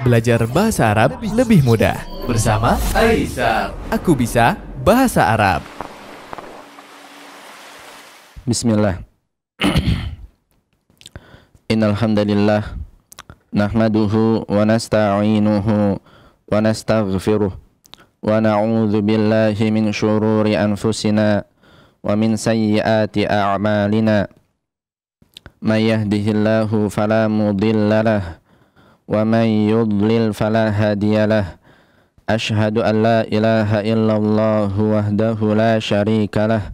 Belajar bahasa Arab lebih mudah bersama Aisar. Aku bisa bahasa Arab. Bismillah. Innal hamdalillah nahmaduhu wa nasta'inuhu wa nastaghfiruh wa na'udzu billahi min syururi anfusina wa min sayyiati a'malina. May yahdihillahu fala mudilla lahu wa may yudlil fala hadiyalah. Ashhadu an la ilaha illallah wahdahu la syarika lah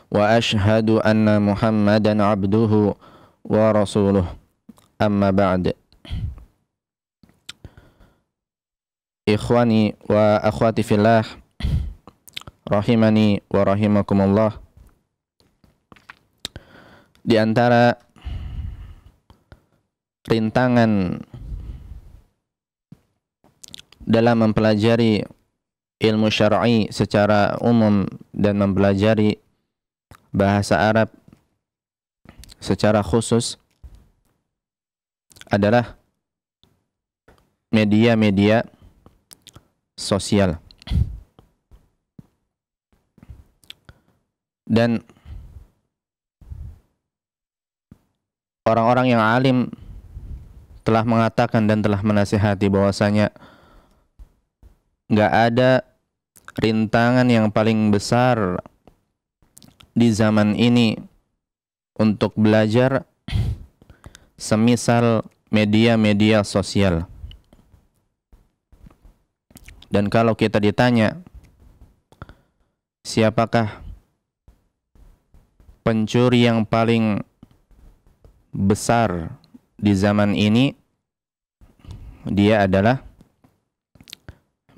wa ashhadu anna Muhammadan abduhu wa rasuluh. Amma ba'd. Ikhwani wa akhwati fillah, rahimani wa rahimakumullah. Di antara rintangan dalam mempelajari ilmu syar'i secara umum dan mempelajari bahasa Arab secara khusus adalah media-media sosial. Dan orang-orang yang alim telah mengatakan dan telah menasihati bahwasanya nggak ada rintangan yang paling besar di zaman ini untuk belajar semisal media-media sosial. Dan kalau kita ditanya siapakah pencuri yang paling besar di zaman ini, dia adalah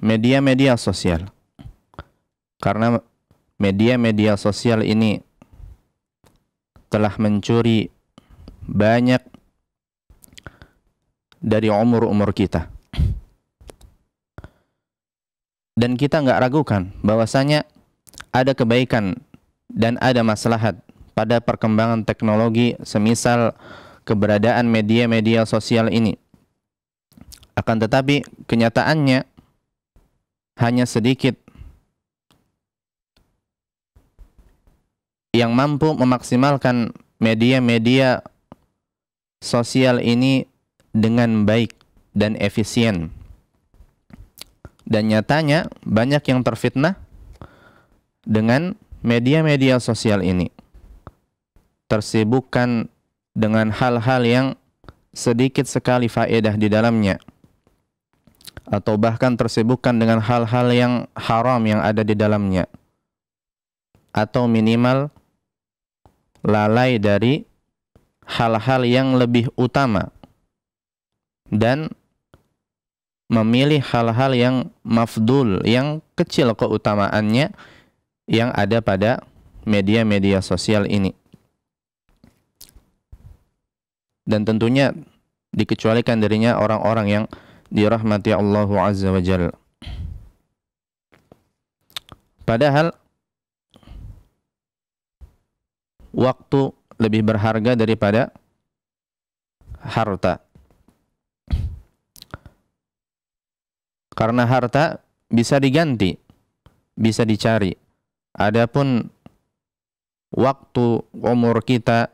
media-media sosial. Karena media-media sosial ini telah mencuri banyak dari umur-umur kita. Dan kita nggak ragukan bahwasanya ada kebaikan dan ada maslahat pada perkembangan teknologi semisal keberadaan media-media sosial ini. Akan tetapi kenyataannya hanya sedikit yang mampu memaksimalkan media-media sosial ini dengan baik dan efisien. Dan nyatanya banyak yang terfitnah dengan media-media sosial ini, tersibukkan dengan hal-hal yang sedikit sekali faedah di dalamnya, atau bahkan tersibukkan dengan hal-hal yang haram yang ada di dalamnya, atau minimal lalai dari hal-hal yang lebih utama dan memilih hal-hal yang mafdul, yang kecil keutamaannya yang ada pada media-media sosial ini. Dan tentunya dikecualikan darinya orang-orang yang dirahmati Allah Azza wa Jalla. Padahal waktu lebih berharga daripada harta. Karena harta bisa diganti, bisa dicari. Adapun waktu umur kita,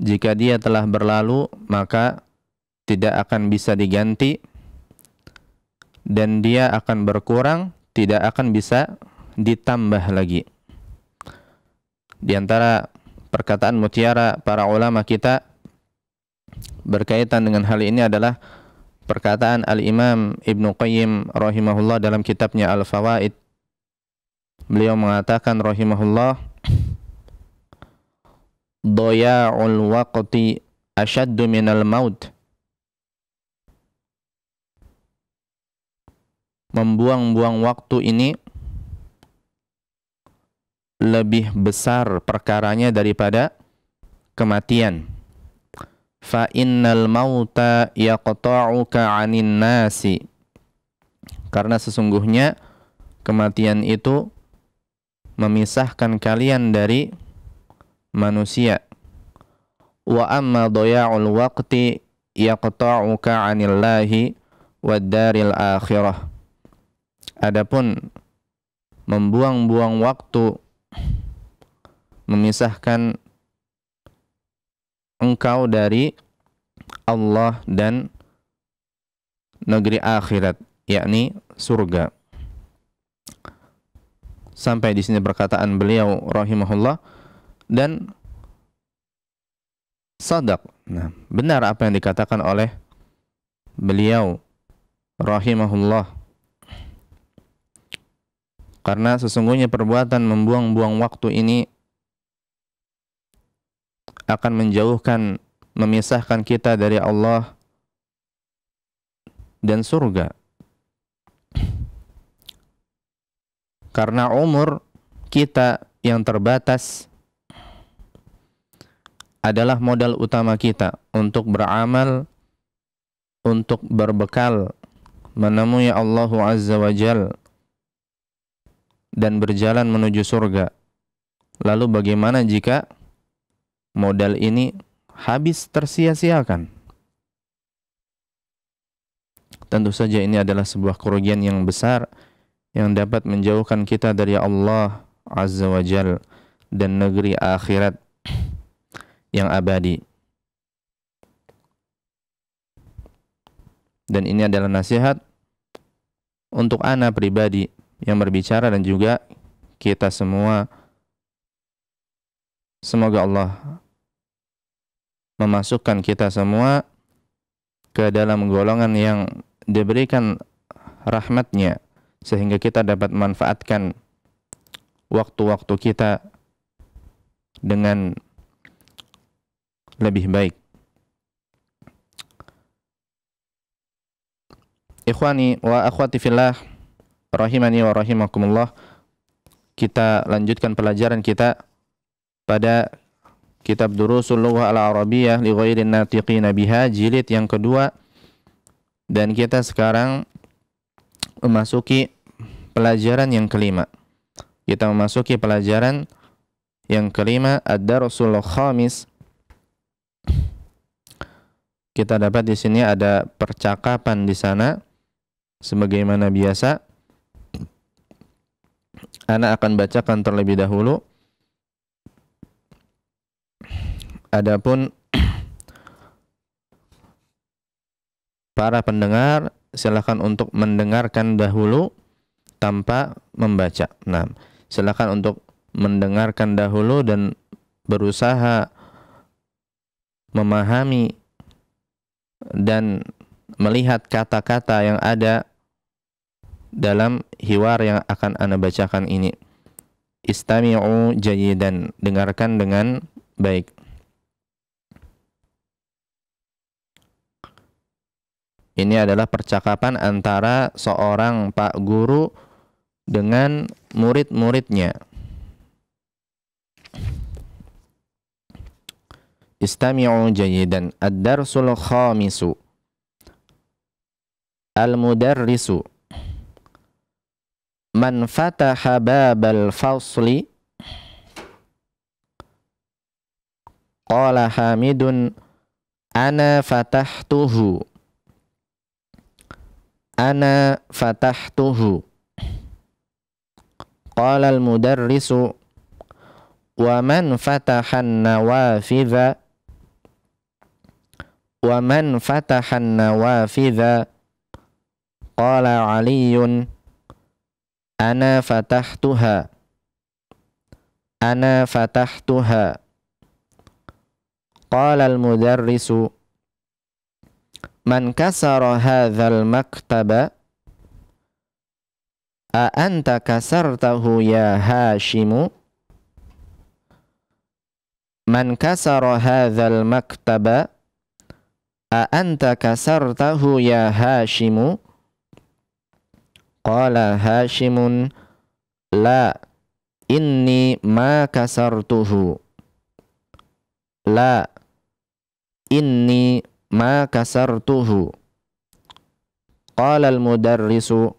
jika dia telah berlalu, maka tidak akan bisa diganti dan dia akan berkurang, tidak akan bisa ditambah lagi. Di antara perkataan mutiara para ulama kita berkaitan dengan hal ini adalah perkataan Al-Imam Ibnu Qayyim rahimahullah dalam kitabnya Al-Fawaid. Beliau mengatakan rahimahullah, Doya'ul waqti asyaddu minal maut. Membuang-buang waktu ini lebih besar perkaranya daripada kematian. Fa innal mauta yaqta'uka 'anin nasi. Karena sesungguhnya kematian itu memisahkan kalian dari manusia. Wa amma doya'ul waqti yaqta'uka 'anillahi wad daril akhirah. Adapun membuang-buang waktu memisahkan engkau dari Allah dan negeri akhirat, yakni surga. Sampai di sini perkataan beliau rahimahullah, dan sadaq. Nah, benar apa yang dikatakan oleh beliau rahimahullah. Karena sesungguhnya perbuatan membuang-buang waktu ini akan menjauhkan, memisahkan kita dari Allah dan surga. Karena umur kita yang terbatas adalah modal utama kita untuk beramal, untuk berbekal menemui Allah Azza wa Jal dan berjalan menuju surga. Lalu bagaimana jika modal ini habis tersia-siakan? Tentu saja ini adalah sebuah kerugian yang besar yang dapat menjauhkan kita dari Allah Azza wa Jal dan negeri akhirat yang abadi. Dan ini adalah nasihat untuk ana pribadi yang berbicara dan juga kita semua. Semoga Allah memasukkan kita semua ke dalam golongan yang diberikan rahmatnya, sehingga kita dapat manfaatkan waktu-waktu kita dengan lebih baik. Ikhwani wa akhwati fillah, rahimani wa rahimakumullah. Kita lanjutkan pelajaran kita pada kitab Durusul Lughah Al-Arabiyyah li ghairin natiqina biha, jilid yang kedua, dan kita sekarang memasuki pelajaran yang kelima. Kita memasuki pelajaran yang kelima, ad-darsul khamis. Kita dapat di sini ada percakapan di sana. Sebagaimana biasa, ana akan bacakan terlebih dahulu. Adapun para pendengar silakan untuk mendengarkan dahulu tanpa membaca. Nah, silakan untuk mendengarkan dahulu dan berusaha memahami dan melihat kata-kata yang ada dalam hiwar yang akan ana bacakan ini. Istami'u jayidan, dengarkan dengan baik. Ini adalah percakapan antara seorang pak guru dengan murid-muridnya. Istami'u jayidan. Ad-darsul khamisu. Al-mudarrisu. Man fataha babal fasli qala Hamidun ana fatahtuhu. Ana fatahtuhu. Qala al-mudarrisu wa man fatahan nawafidha wa man fatahan nawafidha. Qala Aliyun ana fatahtuha. Ana fatahtuha. Qala al-mudarrisu man kasara hadzal maktaba a anta kasartahu ya Hashimu. Man kasara hadzal maktaba a anta kasartahu ya Hashimu. Qala Hashimun la inni ma kasartuhu. La inni ma kasartuhu. Qala al-mudarrisu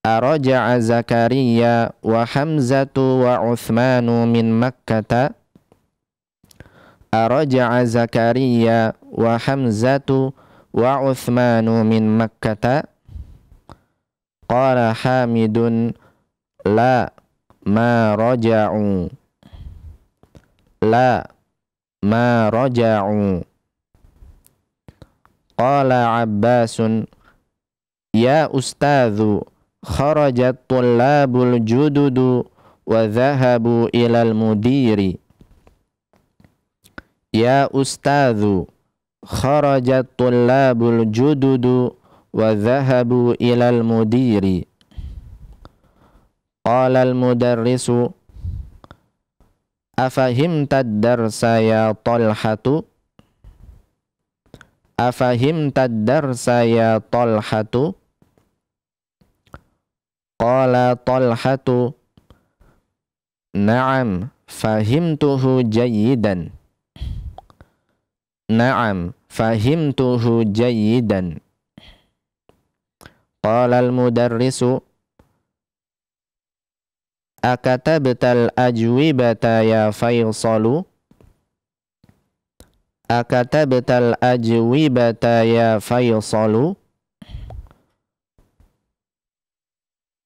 araja'a Zakariya wa Hamzatu wa Uthmanu min Makkata araja'a Zakaria wa Hamzatu wa Uthmanu min Makkata? Qala Hamidun la ma raja'u. La ma raja'u. Qala Abbasun ya ustadzu kharajat tullabul jududu wa dhahabu ilal mudiri. Ya ustadzu kharajat tullabul jududu wa dhahabu ilal mudiri. Qala al mudarrisu afahimta ad-darsa ya Talhatu? Afahimta ad-darsa ya Talhatu? Qala Talhatu na'am fahimtuhu jayyidan. Na'am fahimtuhu jayyidan. Qala al-mudarrisu akatabtal ajwibata ya Faysalu? Akatabtal ajwibata ya Faysalu?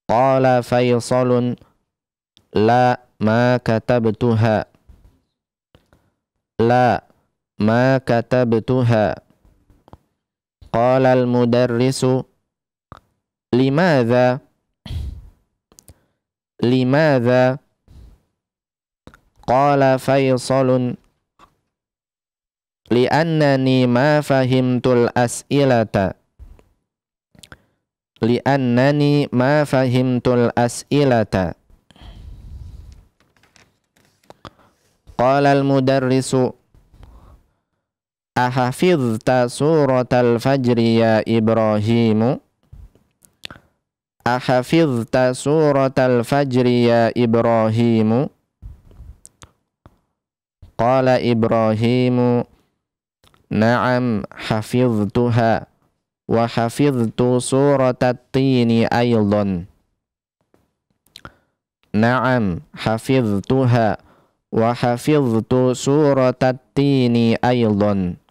Qala Faysalun la ma katabtuha. La ma katabtuha. Qala al-mudarrisu limadha? Limadha? Qala Faysalun li'annani ma fahimtul as'ilata. Li'annani ma fahimtul as'ilata. Qala al-mudarrisu ahafizta suratal fajri ya Ibrahimu? Ahafizta suratal fajri ya Ibrahimu? Qala Ibrahimu na'am hafiztuha wa hafiztu suratat tini aydan. Na'am hafiztuha wa hafiztu suratat tini aydan.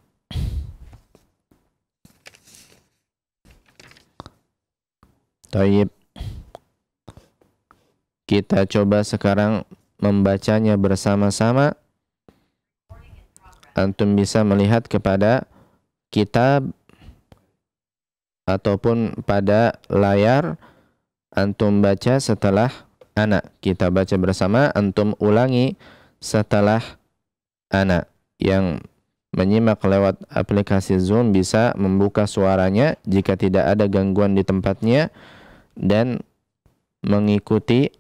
Taib. Kita coba sekarang membacanya bersama-sama. Antum bisa melihat kepada kitab ataupun pada layar. Antum baca setelah anak. Kita baca bersama, antum ulangi setelah anak. Yang menyimak lewat aplikasi Zoom bisa membuka suaranya jika tidak ada gangguan di tempatnya dan mengikuti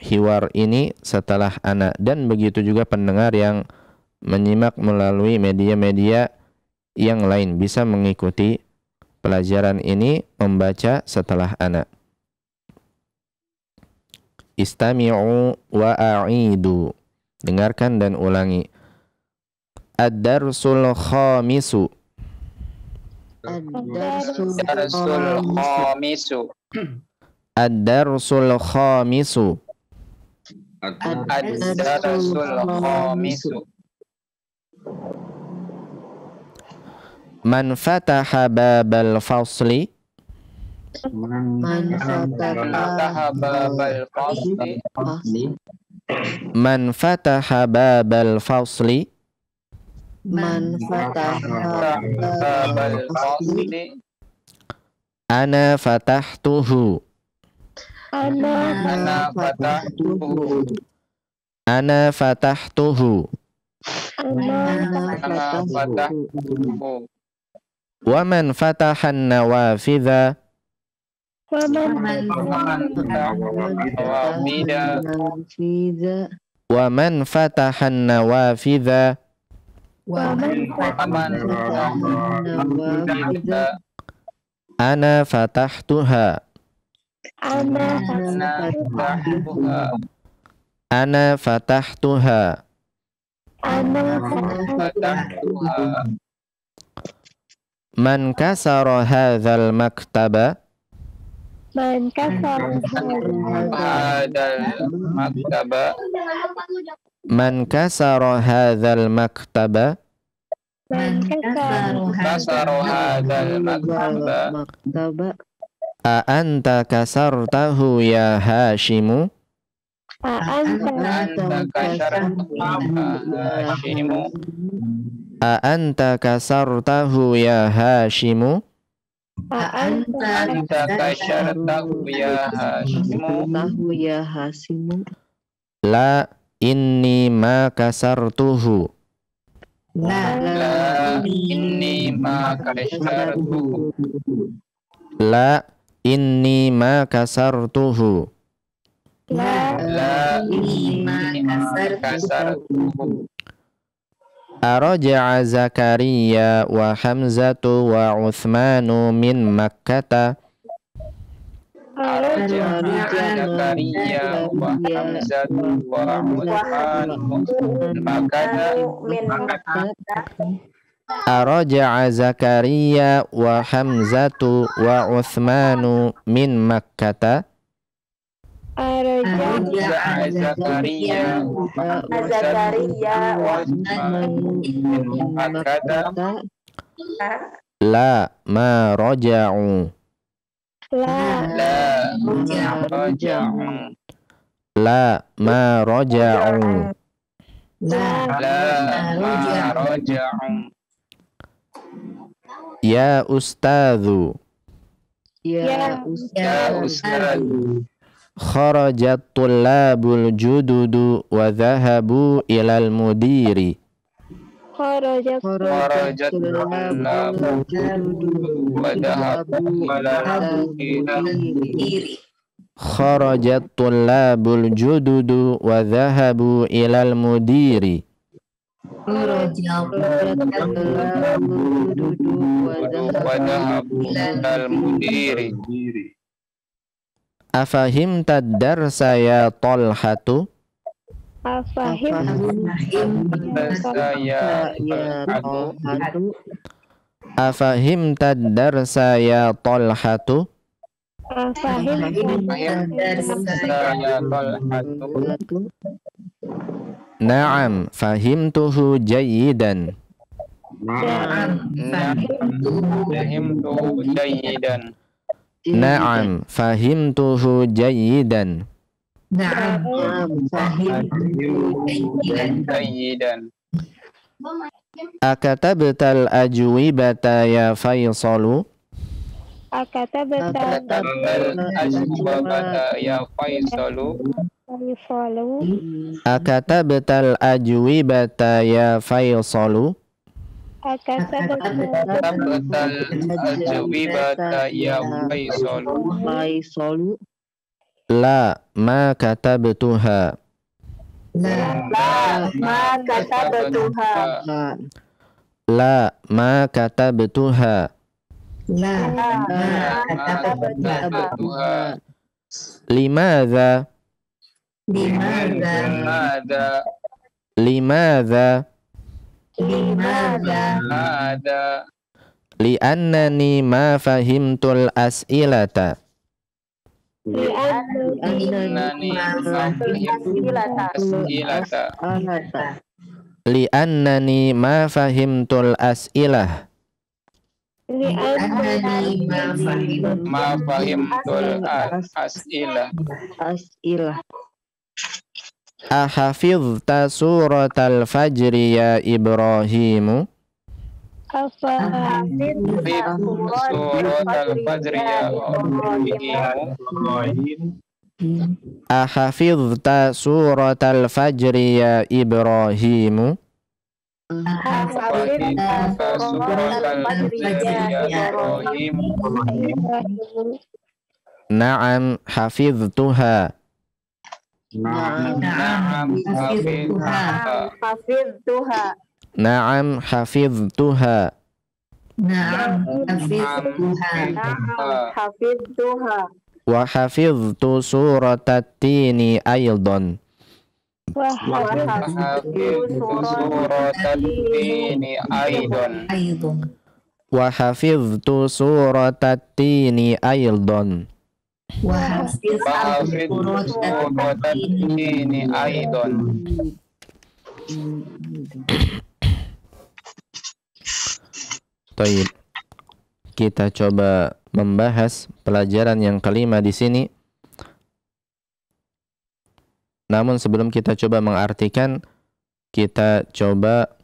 hiwar ini setelah anak. Dan begitu juga pendengar yang menyimak melalui media-media yang lain bisa mengikuti pelajaran ini membaca setelah anak. Istami'u wa a'idu. Dengarkan dan ulangi. Ad-darsul khamisu. Ad-darsul khamisu. Ad-darsul khamisu. Ad-darsul khamisu. Man fataha babal fasli. Man fataha babal fasli. Man fataha babal fasli. Man fataha babal fasli. Ana fatahtuhu. Ana fatahtuhu. Ana fatahtuhu. Ana fatahtuhu. Wa man fatahan nawafidha. Man Wa man fatahan nawafidha. Ana fatahtuha. Ana fatahtuha. Man kasara hadzal maktaba. hadzal maktaba. Man kasara hadzal maktaba? Kasara hadzal maktaba. A anta kasartahu ya Hashimu? Anta kasartahu Hashimu. A anta kasartahu ya Hashimu? Anta kasartahu ya Hashimu. La inni ma kasartuhu. La inni ma kasartuhu. La inni ma kasartuhu. La inni ma kasartuhu. Araja'a Zakariya wa Hamzatu wa Uthmanu min Makkata. Zakariya wa Hamzatu wa Uthmanu min Makkah. Araja'a Zakariya wa Hamzatu wa Uthmanu min Makkata. Zakariya wa Uthmanu min Makkah. La ma raja'u. La raja'u. La ma raja'u. La ma raja'u. Ya Ustadzu. Ya Ustadzu. Kharajat tullabul jududu wa dhahabu ilal mudiri. Kharajat tullabul jududu wa dhahabu ilal mudiri. Kharajat tullabul jududu wa dhahabu ilal mudiri. Wa dhahabu ilal mudiri. Afahimta darsa ya Talhatu? Afahimta darsa ya Talhatu? Naam, fahimtuhu jayidan. Fahimtuhu jayidan. Naam, fahimtuhu jayidan. Jayidan. Akatabtal ajwibata ya Faisalu? Akatabtal ajwibata ya Faisalu. Akatabtal ajwibata ya Faisalu? Akatabtal ajwibata ya Faisalu. La ma katabtuha. La ma katabtuha. La ma katabtuha. Limadha? Limadha? Li'annani ma fahimtul as'ilata. Li'annani ma fahimtul as'ilah. Ma fahimtul as'ilah. Ahafidhta suratal fajri ya Ibrahimu? Suratal fajri ya Ibrahimu. Ahafidhta suratal fajri ya Ibrahimu? Naam, hafidhtuha. Naam, hafidhtuha. Wa hafidhtu suratat tini aydan. Wa hafidhtu suratat tini aydan. Baik. Kita coba membahas pelajaran yang kelima di sini. Namun sebelum kita coba mengartikan, kita coba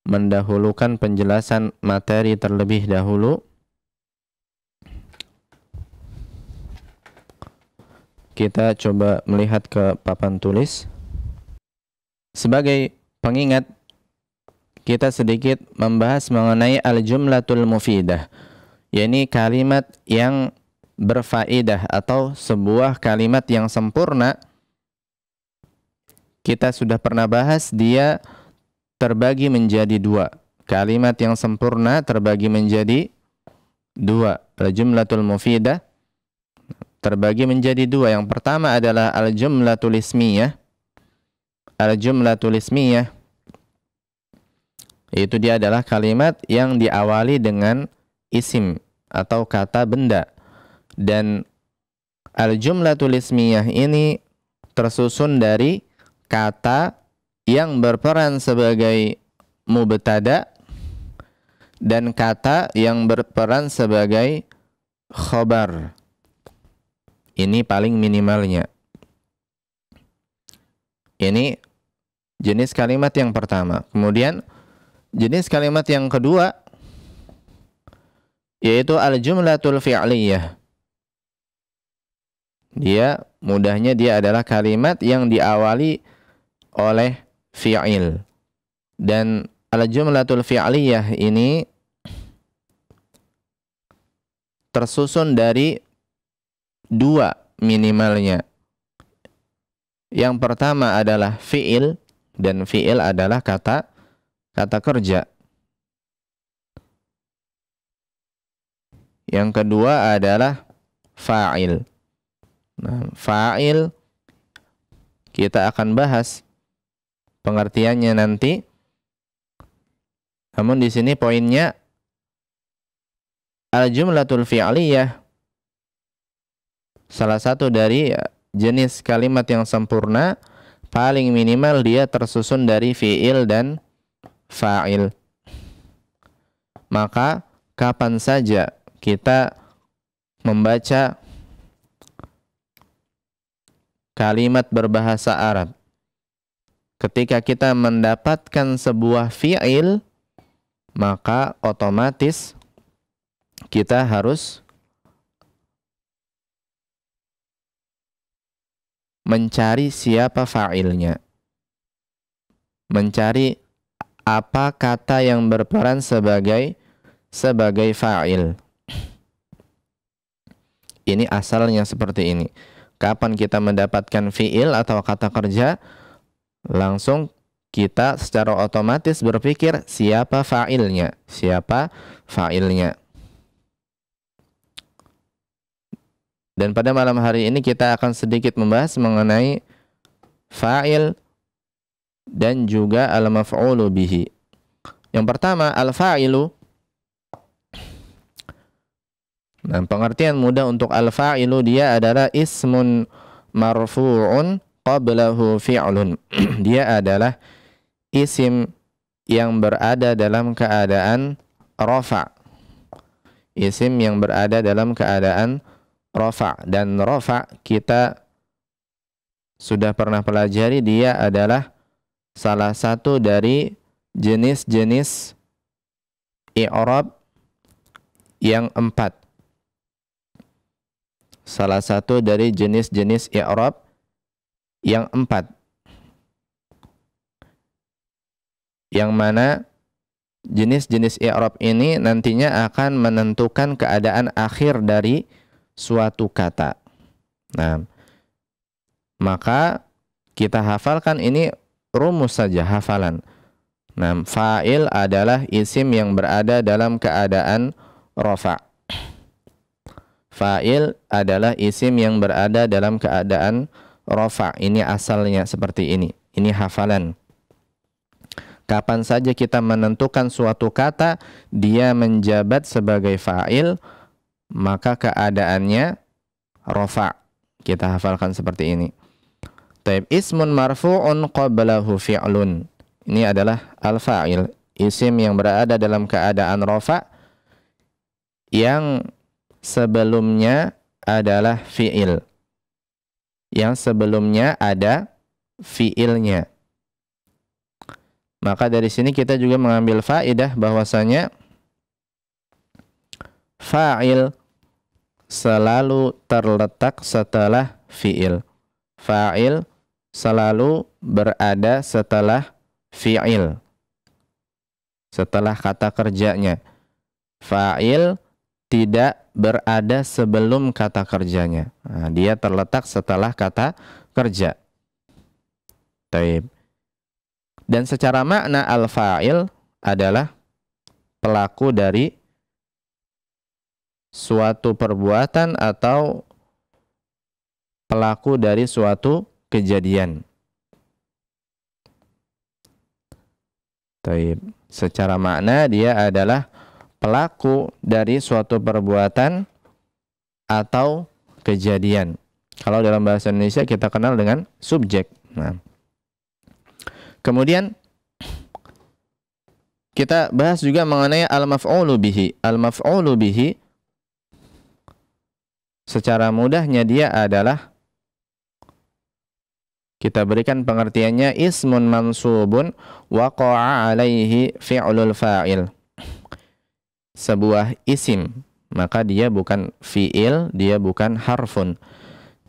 mendahulukan penjelasan materi terlebih dahulu. Kita coba melihat ke papan tulis. Sebagai pengingat, kita sedikit membahas mengenai al-jumlatul mufidah, yakni kalimat yang berfaedah atau sebuah kalimat yang sempurna. Kita sudah pernah bahas, dia terbagi menjadi dua. Kalimat yang sempurna terbagi menjadi dua. Al-jumlatul mufidah terbagi menjadi dua. Yang pertama adalah al-jumlatul ismiyah. Al-jumlatul ismiyah, yaitu dia adalah kalimat yang diawali dengan isim atau kata benda. Dan al-jumlatul ismiyah ini tersusun dari kata yang berperan sebagai mubtada dan kata yang berperan sebagai khobar. Ini paling minimalnya. Ini jenis kalimat yang pertama. Kemudian jenis kalimat yang kedua yaitu al-jumlatul fi'liyah. Mudahnya dia adalah kalimat yang diawali oleh fi'il. Dan al-jumlatul fi'liyah ini tersusun dari dua minimalnya. Yang pertama adalah fi'il, dan fi'il adalah kata kerja. Yang kedua adalah fa'il. Nah, fa'il kita akan bahas pengertiannya nanti. Namun di sini poinnya al-jumlatul fi'liyah salah satu dari jenis kalimat yang sempurna, paling minimal dia tersusun dari fi'il dan fa'il. Maka kapan saja kita membaca kalimat berbahasa Arab, ketika kita mendapatkan sebuah fi'il, maka otomatis kita harus mencari siapa fa'ilnya, mencari apa kata yang berperan sebagai fa'il. Ini asalnya seperti ini. Kapan kita mendapatkan fi'il atau kata kerja, langsung kita secara otomatis berpikir siapa fa'ilnya, siapa fa'ilnya. Dan pada malam hari ini kita akan sedikit membahas mengenai fa'il dan juga al-maf'ulu bihi. Yang pertama, al-fa'ilu. Nah, pengertian mudah untuk al-fa'ilu, dia adalah ismun marfu'un qablahu fi'lun. Dia adalah isim yang berada dalam keadaan rafa'. Isim yang berada dalam keadaan rafa'. Dan rafa' kita sudah pernah pelajari, dia adalah salah satu dari jenis-jenis i'rab yang 4. Salah satu dari jenis-jenis i'rab yang 4. Yang mana jenis-jenis i'rab ini nantinya akan menentukan keadaan akhir dari suatu kata. Nah, maka kita hafalkan ini rumus saja, hafalan. Nah, fa'il adalah isim yang berada dalam keadaan rafa'. Fa'il adalah isim yang berada dalam keadaan rafa'. Ini asalnya seperti ini. Ini hafalan. Kapan saja kita menentukan suatu kata, dia menjabat sebagai fa'il, maka keadaannya rafa'. Kita hafalkan seperti ini. Taib, ismun marfu'un qablahu fi'lun. Ini adalah al-fa'il, isim yang berada dalam keadaan rafa yang sebelumnya adalah fi'il. Yang sebelumnya ada fi'ilnya. Maka dari sini kita juga mengambil faidah bahwasanya fa'il selalu terletak setelah fi'il. Fa'il selalu berada setelah fi'il, setelah kata kerjanya. Fa'il tidak berada sebelum kata kerjanya. Nah, dia terletak setelah kata kerja. Taib. Dan secara makna al-fa'il adalah pelaku dari suatu perbuatan atau pelaku dari suatu kejadian. Taib. Secara makna dia adalah pelaku dari suatu perbuatan atau kejadian. Kalau dalam bahasa Indonesia kita kenal dengan subjek. Nah, kemudian kita bahas juga mengenai al-maf'ulu bihi. Al-maf'ulu bihi secara mudahnya dia adalah, kita berikan pengertiannya, ismun mansubun waqa'a alaihi fi'lul fa'il. Sebuah isim, maka dia bukan fi'il, dia bukan harfun.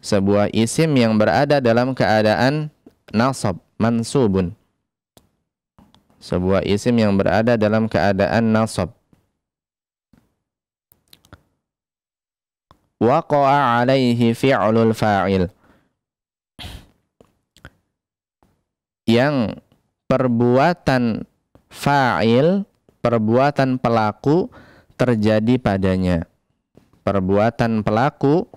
Sebuah isim yang berada dalam keadaan nasab, mansubun. Sebuah isim yang berada dalam keadaan nasab. Waqa'a alaihi fi'lul fa'il. Yang perbuatan fa'il, perbuatan pelaku terjadi padanya. Perbuatan pelaku,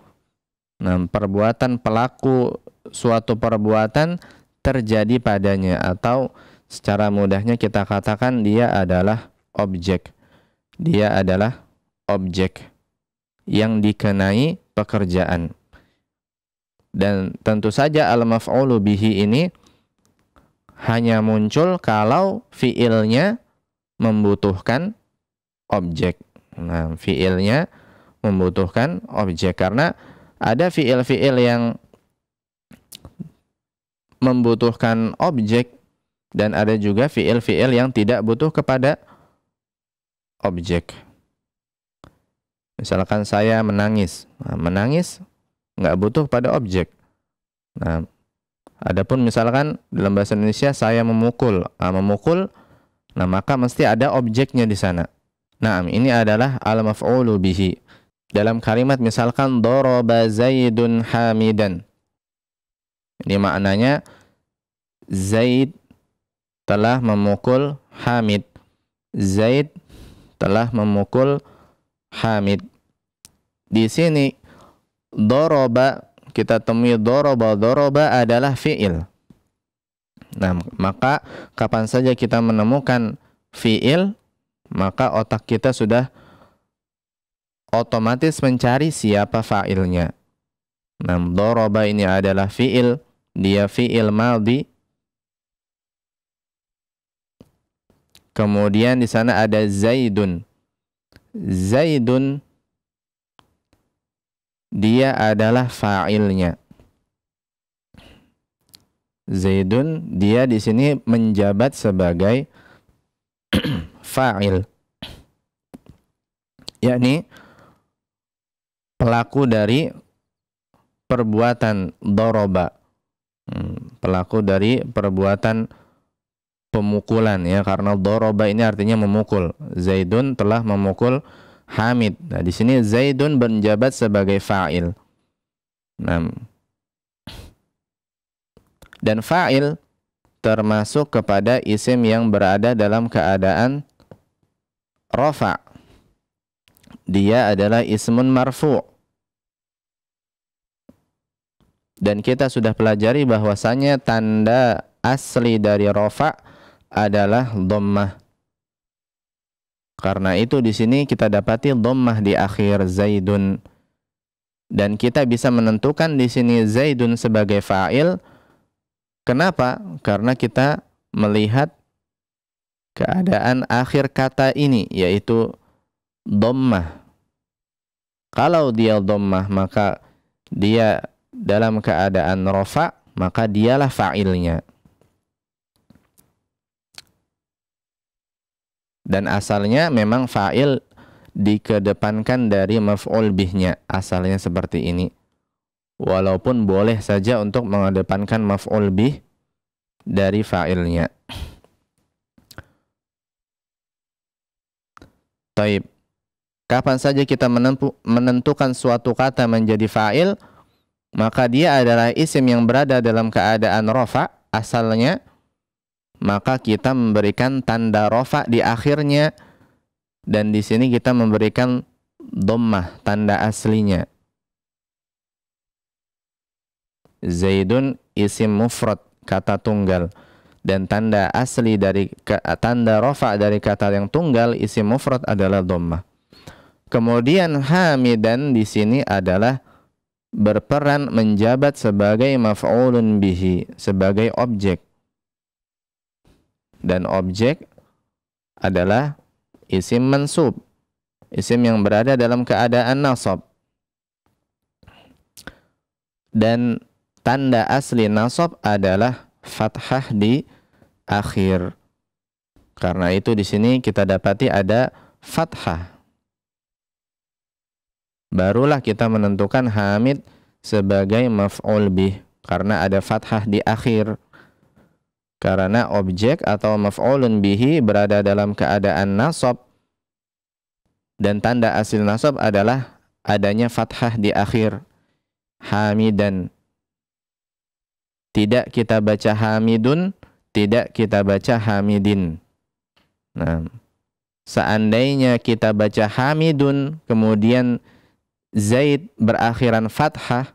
nah, perbuatan pelaku suatu perbuatan terjadi padanya, atau secara mudahnya kita katakan dia adalah objek. Dia adalah objek yang dikenai pekerjaan. Dan tentu saja al-maf'ulu bihi ini hanya muncul kalau fiilnya membutuhkan objek. Nah, fiilnya membutuhkan objek, karena ada fiil-fiil yang membutuhkan objek dan ada juga fiil-fiil yang tidak butuh kepada objek. Misalkan saya menangis. Nah, menangis nggak butuh pada objek. Nah, adapun misalkan dalam bahasa Indonesia saya memukul. Nah, memukul, nah maka mesti ada objeknya di sana. Nah, ini adalah al-maf'ulu bihi. Dalam kalimat misalkan daraba Zaidun Hamidan. Ini maknanya Zaid telah memukul Hamid. Zaid telah memukul Hamid. Di sini daraba, kita temui daraba. Daraba adalah fi'il. Nah, maka kapan saja kita menemukan fi'il, maka otak kita sudah otomatis mencari siapa fa'ilnya. Nah, daraba ini adalah fi'il, dia fi'il madhi. Kemudian di sana ada Zaidun. Zaidun dia adalah fa'ilnya. Zaidun dia di sini menjabat sebagai fa'il, yakni pelaku dari perbuatan doroba, pelaku dari perbuatan pemukulan, ya, karena doroba ini artinya memukul. Zaidun telah memukul Hamid. Nah, di sini Zaidun menjabat sebagai fa'il. Nah, dan fa'il termasuk kepada isim yang berada dalam keadaan rafa. Dia adalah ismun marfu'. Dan kita sudah pelajari bahwasanya tanda asli dari rafa adalah dhammah. Karena itu di sini kita dapati dhammah di akhir Zaidun. Dan kita bisa menentukan di sini Zaidun sebagai fa'il Kenapa? Karena kita melihat keadaan akhir kata ini, yaitu dhammah. Kalau dia dhammah, maka dia dalam keadaan rafa, maka dialah fa'ilnya. Dan asalnya memang fa'il dikedepankan dari maf'ul bihnya. Asalnya seperti ini. Walaupun boleh saja untuk mengedepankan maf'ul bih dari fa'ilnya. Taib. Kapan saja kita menentukan suatu kata menjadi fa'il, maka dia adalah isim yang berada dalam keadaan rafa asalnya, maka kita memberikan tanda rafa di akhirnya, dan di sini kita memberikan dhammah tanda aslinya. Zaidun isim mufrad, kata tunggal, dan tanda asli dari tanda rafa dari kata yang tunggal isim mufrad adalah dhammah. Kemudian hamidan di sini adalah berperan menjabat sebagai maf'ulun bihi, sebagai objek. Dan objek adalah isim mansub, isim yang berada dalam keadaan nasab. Dan tanda asli nasab adalah fathah di akhir. Karena itu di sini kita dapati ada fathah. Barulah kita menentukan hamid sebagai maf'ul bih, karena ada fathah di akhir. Karena objek atau maf'ulun bihi berada dalam keadaan nasab, dan tanda asli nasab adalah adanya fathah di akhir. Hamidan. Tidak kita baca hamidun, tidak kita baca hamidin. Nah, seandainya kita baca hamidun, kemudian Zaid berakhiran fathah,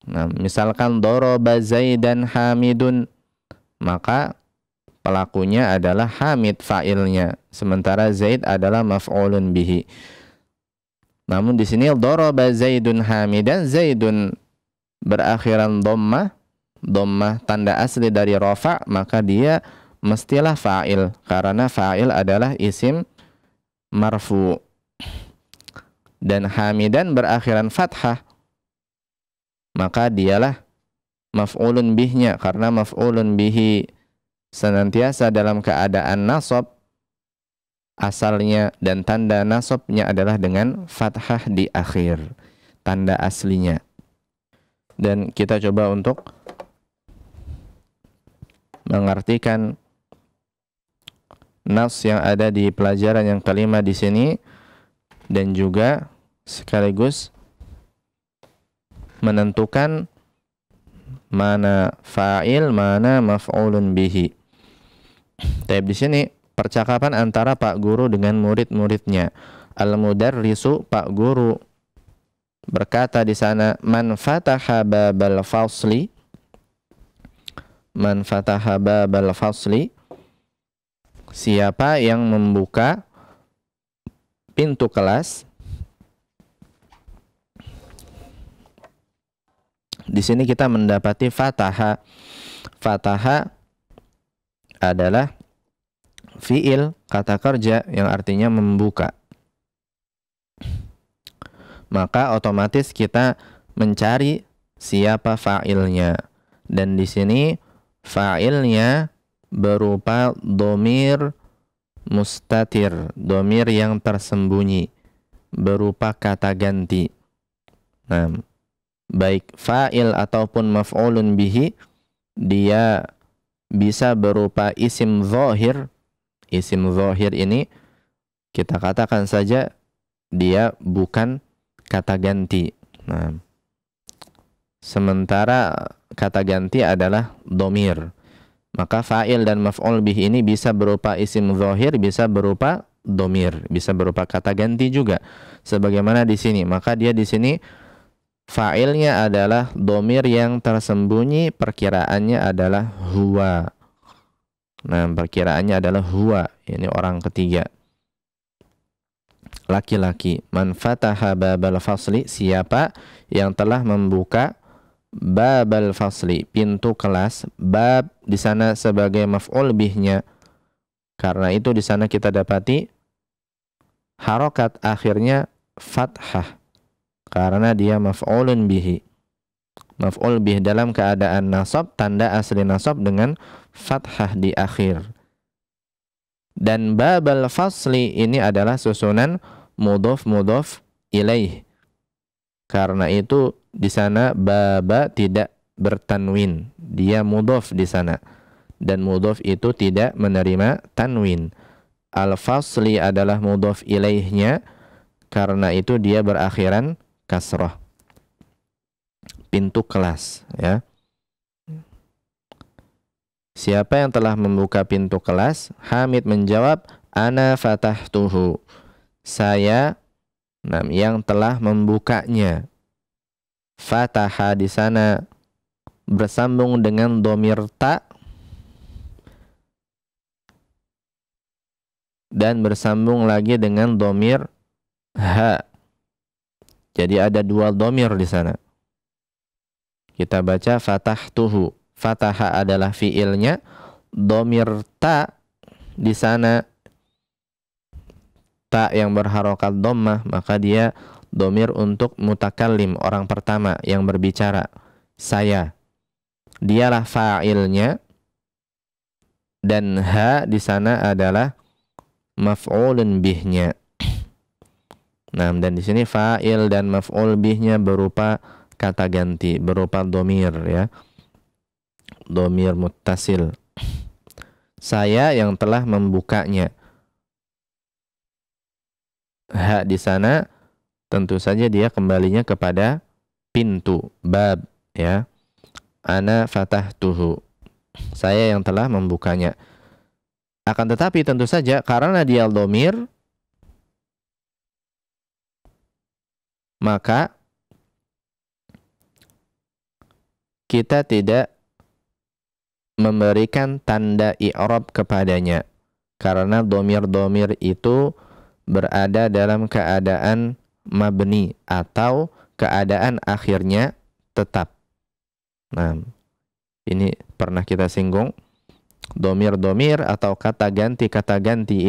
nah, misalkan doroba Zaidan hamidun, maka pelakunya adalah hamid fa'ilnya, sementara Zaid adalah maf'ulun bihi. Namun di sini doroba Zaidun hamidan, Zaidun berakhiran dhammah, dhammah tanda asli dari rafa, maka dia mestilah fa'il, karena fa'il adalah isim marfu. Dan hamidan berakhiran fathah, maka dialah maf'ulun bihnya, karena maf'ulun bihi senantiasa dalam keadaan nasab asalnya, dan tanda nasabnya adalah dengan fathah di akhir, tanda aslinya. Dan kita coba untuk mengartikan nas yang ada di pelajaran yang kelima di sini, dan juga sekaligus menentukan mana fa'il, mana maf'ulun bihi. Tapi di sini percakapan antara Pak Guru dengan murid-muridnya. Al-mudarrisu, Pak Guru, berkata di sana, man fataha babal fasli, man fataha babal fasli, siapa yang membuka pintu kelas. Di sini kita mendapati fataha. Fataha adalah fiil, kata kerja yang artinya membuka. Maka otomatis kita mencari siapa fa'ilnya. Dan di sini fa'ilnya berupa dhamir mustatir, dhamir yang tersembunyi, berupa kata ganti. Nah, baik fa'il ataupun maf'ulun bihi, dia bisa berupa isim zahir. Isim zahir ini kita katakan saja dia bukan kata ganti. Nah, sementara kata ganti adalah dhamir. Maka fa'il dan maf'ul bih ini bisa berupa isim zahir, bisa berupa dhamir, bisa berupa kata ganti juga. Sebagaimana di sini, maka dia di sini fa'ilnya adalah dhamir yang tersembunyi, perkiraannya adalah huwa. Nah, perkiraannya adalah huwa, ini orang ketiga, laki-laki. Man fataha babal fasli, siapa yang telah membuka babal fasli, pintu kelas. Bab di sana sebagai maf'ul bihnya. Karena itu di sana kita dapati harokat akhirnya fathah. Karena dia maf'ulun bihi. Maf'ul bih dalam keadaan nasab, tanda asli nasab dengan fathah di akhir. Dan babal fasli ini adalah susunan mudhof ilaih. Karena itu di sana baba tidak bertanwin, dia mudhof di sana. Dan mudhof itu tidak menerima tanwin. Al-fasli adalah mudhof ilaihnya, karena itu dia berakhiran kasrah. Pintu kelas, ya. Siapa yang telah membuka pintu kelas? Hamid menjawab, ana fatahtuhu. Saya yang telah membukanya. Fataha di sana bersambung dengan dhamir ta dan bersambung lagi dengan dhamir ha. Jadi ada dua dhamir di sana. Kita baca fatahtuhu. Fataha adalah fiilnya, dhamir ta di sana ta yang berharokat dhammah, maka dia dhamir untuk mutakallim, orang pertama yang berbicara, saya. Dialah fa'ilnya, dan ha di sana adalah maf'ulun bihnya. Nah, dan di sini fa'il dan maf'ul bihnya berupa kata ganti, berupa dhamir, ya. Dhamir muttasil. Saya yang telah membukanya. Ha di sana tentu saja dia kembalinya kepada pintu, bab, ya. Ana fatahtuhu. Saya yang telah membukanya. Akan tetapi tentu saja karena dia dhamir, maka kita tidak memberikan tanda i'rab kepadanya. Karena dhamir-dhamir itu berada dalam keadaan mabni atau keadaan akhirnya tetap. Nah, ini pernah kita singgung. Dhamir-dhamir atau kata ganti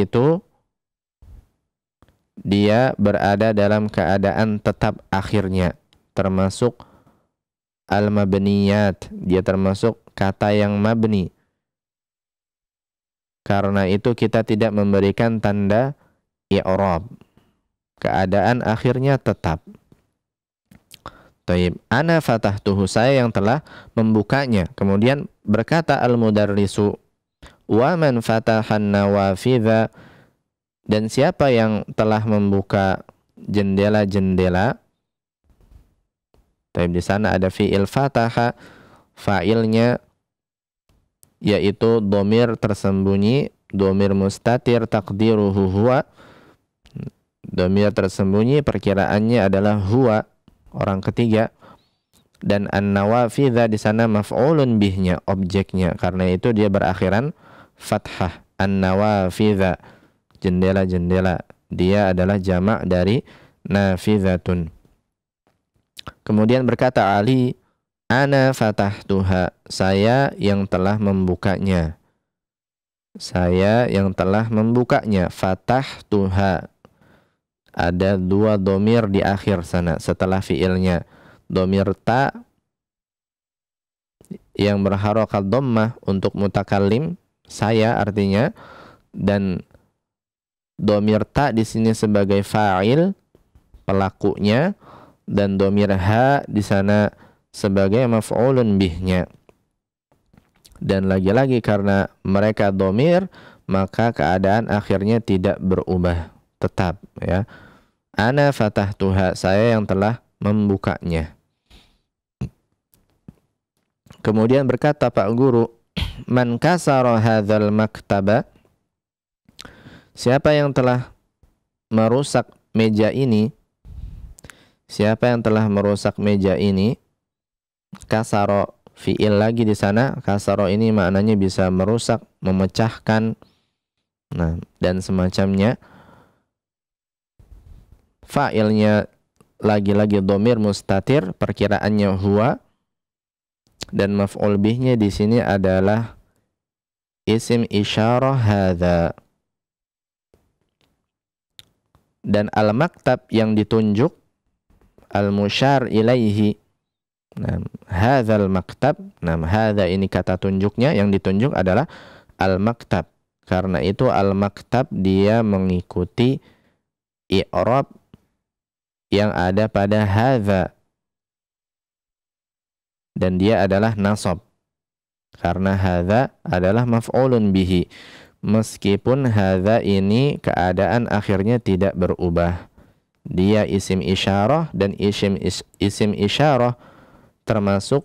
itu dia berada dalam keadaan tetap akhirnya, termasuk al-mabniyat, dia termasuk kata yang mabni. Karena itu kita tidak memberikan tanda i'rab. Keadaan akhirnya tetap. Taib, ana fatahtuhu, saya yang telah membukanya. Kemudian berkata al-mudarrisu, wa man fatahan nawafidha, dan siapa yang telah membuka jendela-jendela. Taib, di sana ada fi'il fataha, fa'ilnya yaitu dhamir tersembunyi, dhamir mustatir taqdiruhu huwa. Dhamir tersembunyi perkiraannya adalah huwa, orang ketiga. Dan an-nawafidha di sana maf'ulun bihnya, objeknya. Karena itu dia berakhiran fathah. An-nawafidha, jendela-jendela. Dia adalah jamak dari nafidhatun. Kemudian berkata Ali, ana fatahtuha, saya yang telah membukanya. Saya yang telah membukanya. Fatahtuha, ada dua dhamir di akhir sana setelah fiilnya. Dhamir ta yang berharokat dhammah untuk mutakallim, saya artinya, dan dhamir ta di sini sebagai fa'il, pelakunya, dan dhamir ha di sana sebagai maf'ulun bihnya. Dan lagi-lagi karena mereka dhamir, maka keadaan akhirnya tidak berubah, tetap, ya. Ana fatahtuha, saya yang telah membukanya. Kemudian berkata Pak Guru, man kasara hadzal maktaba, siapa yang telah merusak meja ini? Siapa yang telah merusak meja ini? Kasaro, fi'il lagi di sana. Kasaro ini maknanya bisa merusak, memecahkan, nah, dan semacamnya. Fa'ilnya lagi-lagi dhamir mustatir, perkiraannya huwa. Dan maf'ul bihnya di sini adalah isim isyarah hadza. Dan al-maktab yang ditunjuk, al-musyar ilaihi. Nah, hadzal maktab. Nah, hadza ini kata tunjuknya, yang ditunjuk adalah al-maktab. Karena itu al-maktab dia mengikuti i'rab yang ada pada hadza. Dan dia adalah nasab. Karena hadza adalah maf'ulun bihi. Meskipun hadza ini keadaan akhirnya tidak berubah. Dia isim isyarah, dan isim isyarah termasuk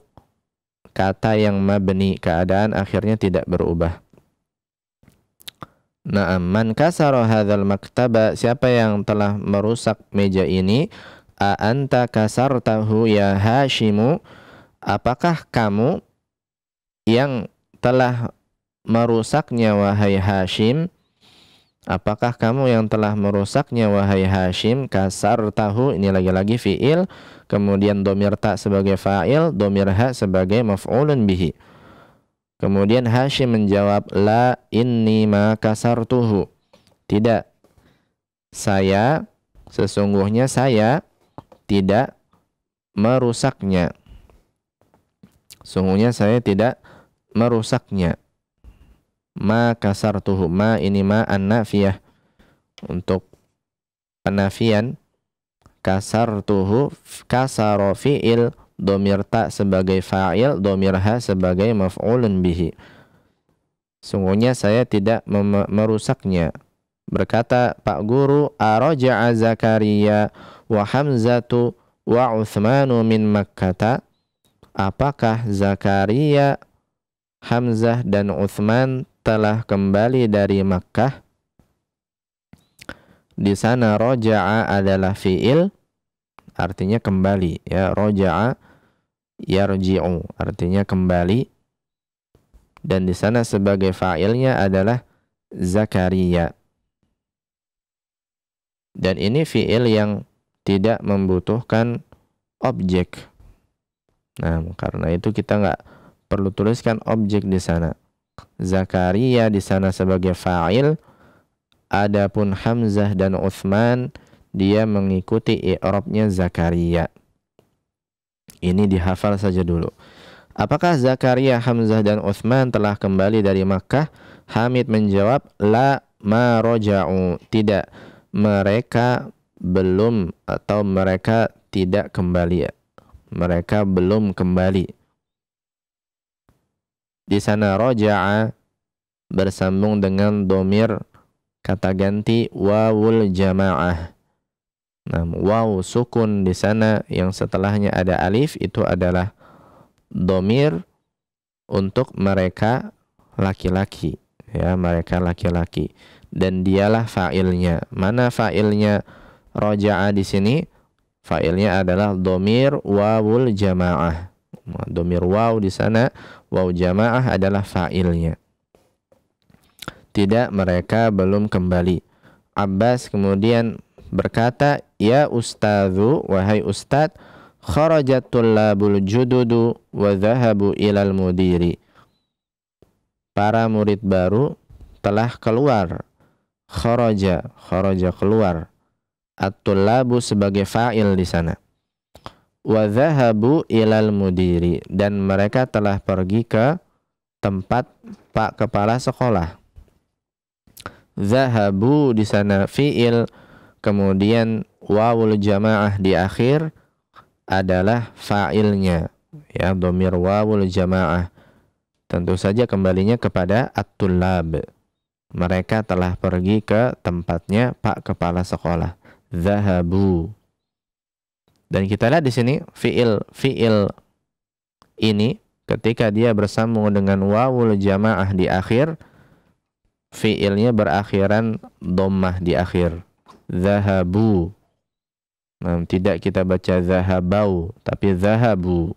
kata yang mabni, keadaan akhirnya tidak berubah. Na'am, man kasara hadzal maktaba, siapa yang telah merusak meja ini? A anta kasartahu ya Hashimu, apakah kamu yang telah merusaknya wahai Hashim? Apakah kamu yang telah merusaknya wahai Hashim? Kasartahu ini lagi-lagi fi'il, kemudian domir ta sebagai fa'il, domir ha sebagai maf'ulun bihi. Kemudian Hashim menjawab, la inni ma kasartuhu. Tidak, saya, sesungguhnya saya tidak merusaknya. Sungguhnya saya tidak merusaknya. Ma kasartuhu, ma ini ma an-nafiyah untuk penafian. Kasartuhu, kasara fi'il, domir ta sebagai fa'il, domir ha sebagai maf'ulun bihi. Sungguhnya saya tidak merusaknya. Berkata Pak Guru, araja'a Zakaria wa Hamzatu wa Uthmanu min Makkata. Apakah Zakaria, Hamzah dan Uthman telah kembali dari Makkah? Di sana roja'a adalah fi'il, artinya kembali, ya. Roja'a yarji'u, artinya kembali. Dan di sana sebagai fa'ilnya adalah Zakaria. Dan ini fi'il yang tidak membutuhkan objek. Nah, karena itu kita nggak perlu tuliskan objek di sana. Zakaria di sana sebagai fa'il, adapun Hamzah dan Uthman dia mengikuti i'rabnya Zakaria. Ini dihafal saja dulu. Apakah Zakaria, Hamzah dan Uthman telah kembali dari Makkah? Hamid menjawab, la ma roja'u. Tidak, mereka belum atau mereka tidak kembali. Mereka belum kembali. Di sana roja'a bersambung dengan domir kata ganti wawul jamaah. Nah, waw sukun di sana yang setelahnya ada alif itu adalah domir untuk mereka laki-laki, ya, mereka laki-laki, dan dialah fa'ilnya. Mana fa'ilnya roja'a di sini? Fa'ilnya adalah domir wawul jamaah. Domir waw di sana, waw jamaah adalah fa'ilnya. Tidak, mereka belum kembali. Abbas kemudian berkata, ya ustadzu, wahai ustad, kharajat tullabul jududu wa dhahabu ilal mudiri. Para murid baru telah keluar. Kharaja keluar. At-tullabu sebagai fa'il di sana. Wa dhahabu ilal mudiri, dan mereka telah pergi ke tempat Pak Kepala Sekolah. Dhahabu di sana fi'il, kemudian wawul jamaah di akhir adalah fa'ilnya, ya, domir wawul jamaah. Tentu saja kembalinya kepada at-tullab. Mereka telah pergi ke tempatnya Pak Kepala Sekolah. Dhahabu. Dan kita lihat di sini fi'il ini ketika dia bersambung dengan wawul jamaah di akhir, fi'ilnya berakhiran dhammah di akhir. Dhahabu. Nah, tidak kita baca dhahabau, tapi dhahabu.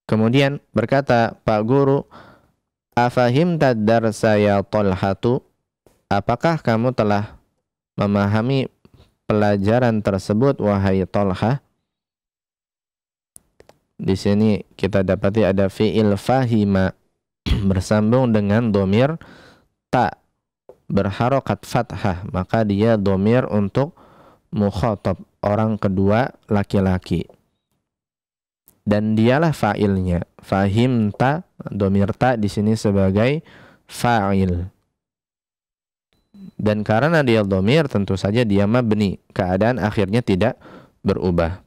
Kemudian berkata Pak Guru, afahimta darsa ya Talhatu, apakah kamu telah memahami pelajaran tersebut wahai Talha? Di sini kita dapati ada fi'il fahima bersambung dengan domir ta berharokat fathah, maka dia domir untuk mukhatab, orang kedua laki-laki, dan dialah fa'ilnya. Fahimta, domir ta di sini sebagai fa'il, dan karena dia domir tentu saja dia mabni, keadaan akhirnya tidak berubah.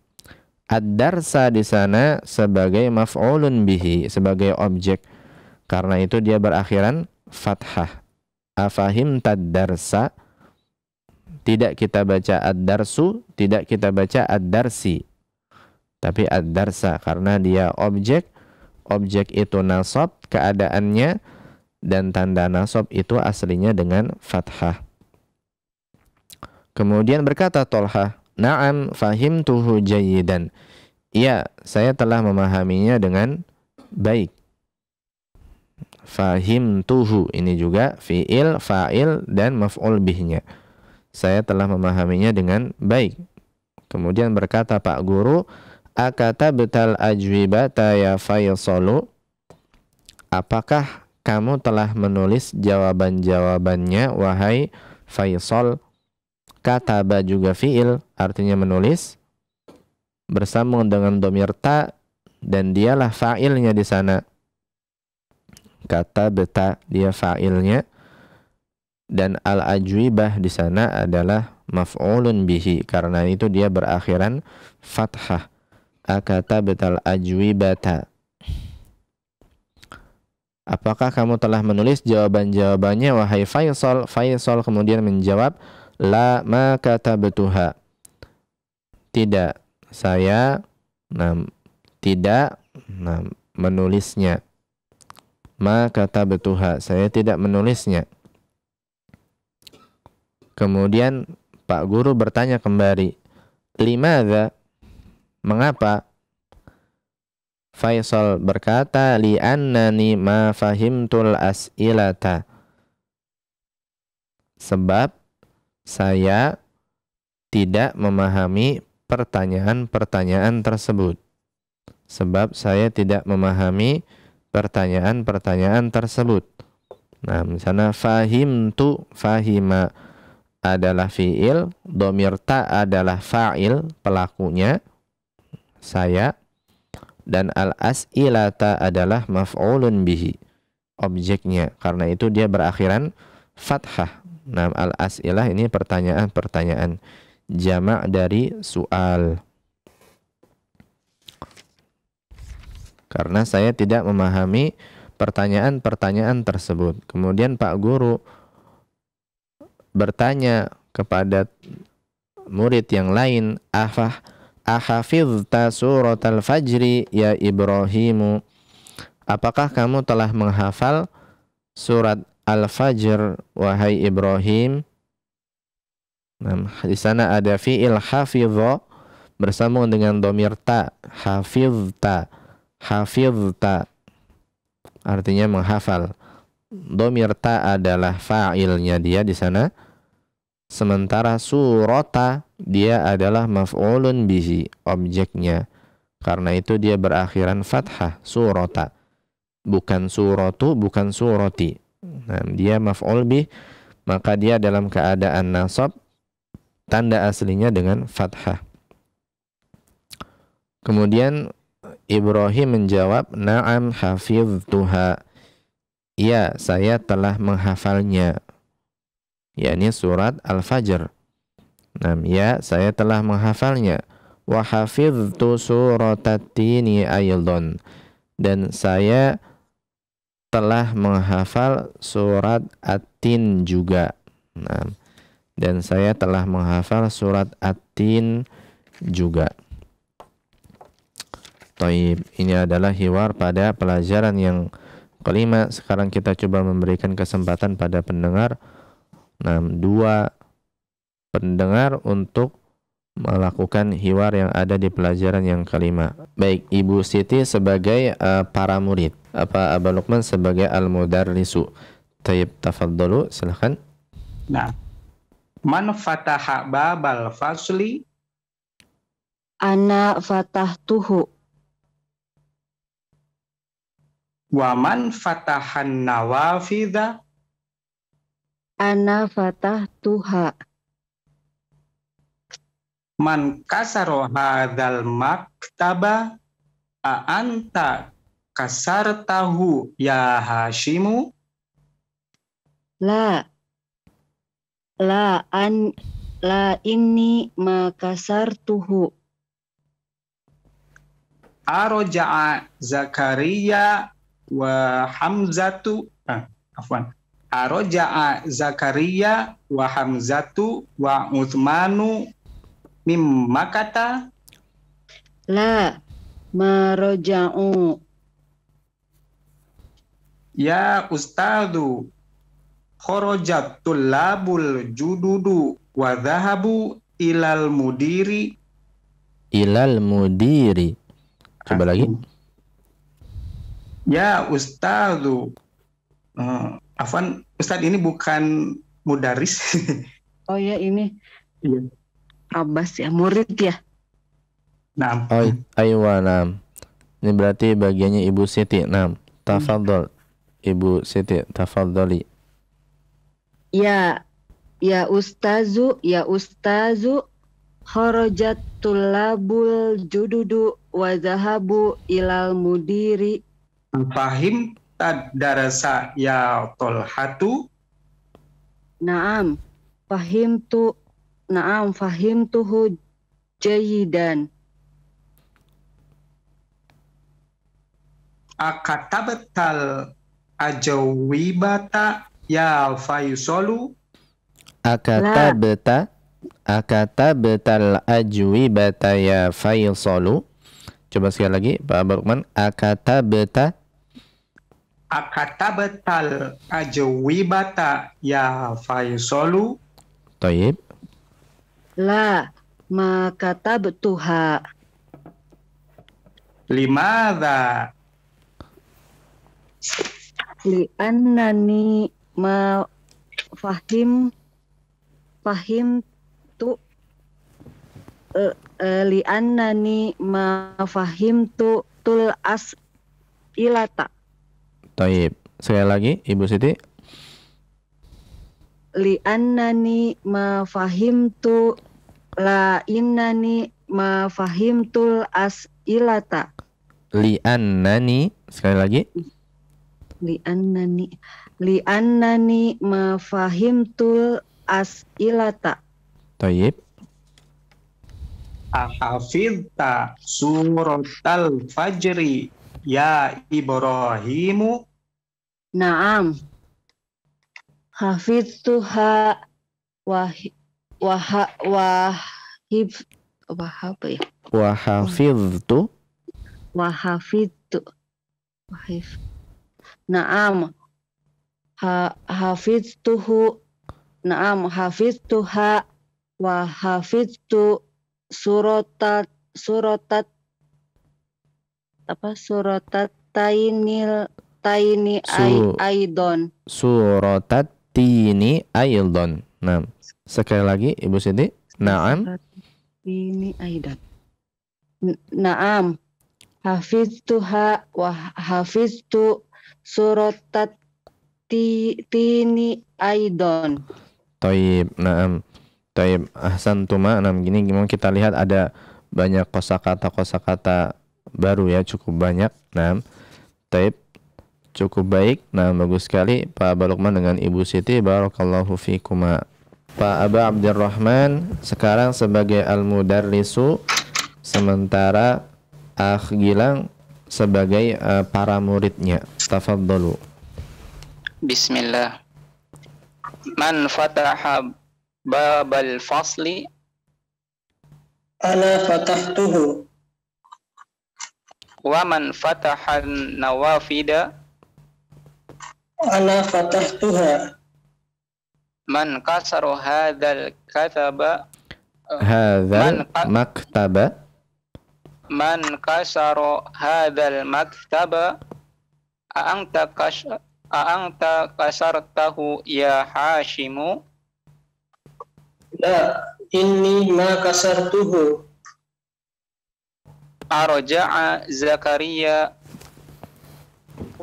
Ad-darsa di sana sebagai maf'ulun bihi, sebagai objek, karena itu dia berakhiran fathah. Afahim tad-darsa, tidak kita baca ad-darsu, tidak kita baca ad-darsi, tapi ad-darsa karena dia objek. Objek itu nasab keadaannya, dan tanda nasab itu aslinya dengan fathah. Kemudian berkata Tolha, na'am fahimtuhu jayyidan. Iya, saya telah memahaminya dengan baik. Fahimtuhu ini juga fi'il, fa'il, dan maf'ul bihnya. Saya telah memahaminya dengan baik. Kemudian berkata Pak Guru, akatabtal ajwibata ya Faisalu. Apakah kamu telah menulis jawaban-jawabannya wahai Faisal? Kataba juga fi'il, artinya menulis, bersambung dengan domir ta, dan dialah fa'ilnya di sana. Katabta dia fa'ilnya, dan al-ajwibah di sana adalah maf'ulun bihi, karena itu dia berakhiran fathah. Akatabtal ajwibata. Apakah kamu telah menulis jawaban-jawabannya wahai Faisal? Faisal kemudian menjawab, la ma katabtuha. Tidak, saya tidak menulisnya. Ma katabtuha, saya tidak menulisnya. Kemudian Pak Guru bertanya kembali, limadza? Mengapa? Faisal berkata, li'annani ma fahimtul as'ilata. Sebab saya tidak memahami pertanyaan-pertanyaan tersebut. Sebab saya tidak memahami pertanyaan-pertanyaan tersebut. Nah, misalnya fahimtu, fahima adalah fi'il, domir ta adalah fa'il, pelakunya, saya, dan al-as'ilata adalah maf'ulun bihi, objeknya. Karena itu dia berakhiran fathah. Nah, al-as'ilah ini pertanyaan-pertanyaan, jamak dari soal. Karena saya tidak memahami pertanyaan-pertanyaan tersebut. Kemudian Pak Guru bertanya kepada murid yang lain, ahafizta suratal fajri ya Ibrahimu. Apakah kamu telah menghafal surat Al-Fajr wahai Ibrahim? Nah, di sana ada fi'il hafidha bersambung dengan domir ta, hafizta. Hafizta artinya menghafal. Domir ta adalah fa'ilnya dia di sana. Sementara surata dia adalah maf'ulun bihi, objeknya. Karena itu dia berakhiran fathah, surata. Bukan suratu, bukan surati. Nah, dia maf'ul bih, maka dia dalam keadaan nasab, tanda aslinya dengan fathah. Kemudian Ibrahim menjawab, na'am hafiztuha. Ya, saya telah menghafalnya. yakni surat Al-Fajr. Nah, ya, saya telah menghafalnya. Wa hafiztu suratat-tini aydon. Dan saya telah menghafal surat At-Tin juga. Nah, dan saya telah menghafal surat At-Tin juga. Taib, ini adalah hiwar pada pelajaran yang kelima. Sekarang kita coba memberikan kesempatan pada pendengar, dua pendengar untuk melakukan hiwar yang ada di pelajaran yang kelima. Baik, Ibu Siti sebagai para murid, Aba Luqman sebagai al-mudarrisu. Taib, tafadhalu, silakan. Nah, man fataha babal fasli? Ana fatahtuhu. Wa man fatahan nawafidha. Ana fatahtuha. Man kasaro hadzal maktaba. Anta kasartahu ya Hashimu. La inni makasartuhu. Aroja'a Zakaria wa Hamzatu. Aroja'a Zakaria wa Hamzatu wa Uthmanu mimma kata. La maroja'u. Ya Ustadu, kharajat tullabul jududu wa dhahabu ilal mudiri. Ilal mudiri. Coba lagi. Ya Ustadu. Afwan, Ustad ini bukan mudaris. Oh ya, ini Iya. Abbas ya, murid ya. Nah, Aywa, nam. Ini berarti bagiannya Ibu Siti. Nam. Tafadhol. Ibu Siti, tafadholi. Ya ustazu, kharajat tullabul jududu wa zahabu ilal mudiri. fahim tadarasa ya Tolhatu. Naam fahimtuhu jayidan. Akatabatal ajawibata ya Faisolu. Akatabatal ajwibata ya Faisalu. Coba sekali lagi Pak Barukman. Akatabatal ajawibata ya Faisolu. Taib. La makatabtuha. Limadha. Li'annani ma fahimtu li'annani ma fahimtu tul as'ilata. Taib. Sekali lagi Ibu Siti. Li'annani ma fahimtu la innani ma fahimtul as'ilata. Li'annani. Sekali lagi. Li'annani ma fahimtul as'ilata. Taib. Ahafidta suratal fajri ya Ibrahimu. Naam. Hafidtuha Wahafidtu. Naam. Hafidtuhu. Naam. Hafidtuha wa hafidtu suratat taini aidon. Suratat tini aidon. Nah, sekali lagi Ibu Siti. Naam. Ini aidan. Naam. Hafiztuha wa hafiztu suratat tini aidon. Taib. Naam. Taib. Ahsantuma. Naam, gini memang kita lihat ada banyak kosakata baru ya, cukup banyak. Naam. Taib. Cukup baik. Nah, bagus sekali Pak Barukman dengan Ibu Siti. Barakallahu fikuma. Pak Aba Abdurrahman sekarang sebagai al-mudarrisu, sementara Akh Gilang sebagai para muridnya. Tafadhalu. Bismillah. Man fataha babal fasli. Ana fatahtuhu. Wa man fataha nawafida. Ana fatahtuha. Man kasara hadzal kataba. Hadzal maktaba. Man kasara hadzal maktaba. A'anta kasartahu ya Hashimu. La inni ma kasartuhu. Arja'a Zakaria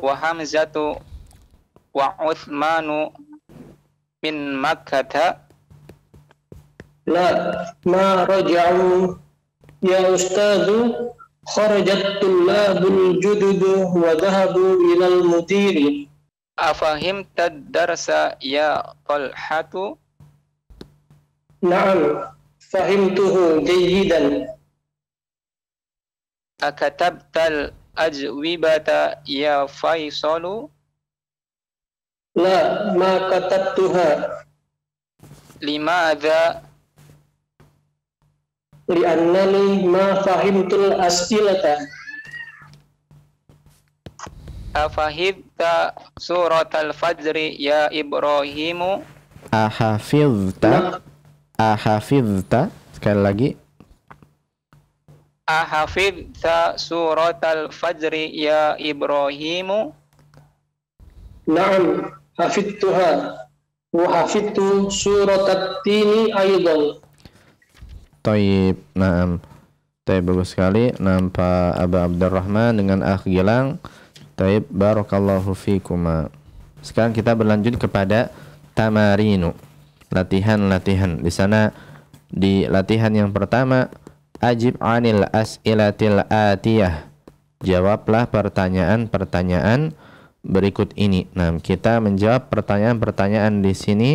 wa Hamzatu wa Uthmanu min Makkah. La ma raja'u ya ustadzu kharajat tullabul jududu wa dhahabu ilal mudiri. Afahimta ad-darsa ya Talhatu? Na'am, fahimtuhu jayyidan. Akatabtal ajwibata ya Faisalu? La ma katabtuha Limadha li'annani ma fahimtul as'ilata. Afahidta surat al-fajri ya Ibrahimu? Ahafidta sekali lagi. Ahafidta surat al-fajri ya Ibrahimu? Na'am, hafidtuha wa hafidtu surat at-tini aidan. Taib, na'am. Taib, bagus sekali. Nampak Aba Abdurrahman dengan Akh Gilang. Taib, barakallahu fikuma. Sekarang kita berlanjut kepada tamarinu, latihan-latihan. Di sana di latihan yang pertama, ajib anil as'ilatil atiyah. Jawablah pertanyaan-pertanyaan berikut ini. Nah, kita menjawab pertanyaan-pertanyaan di sini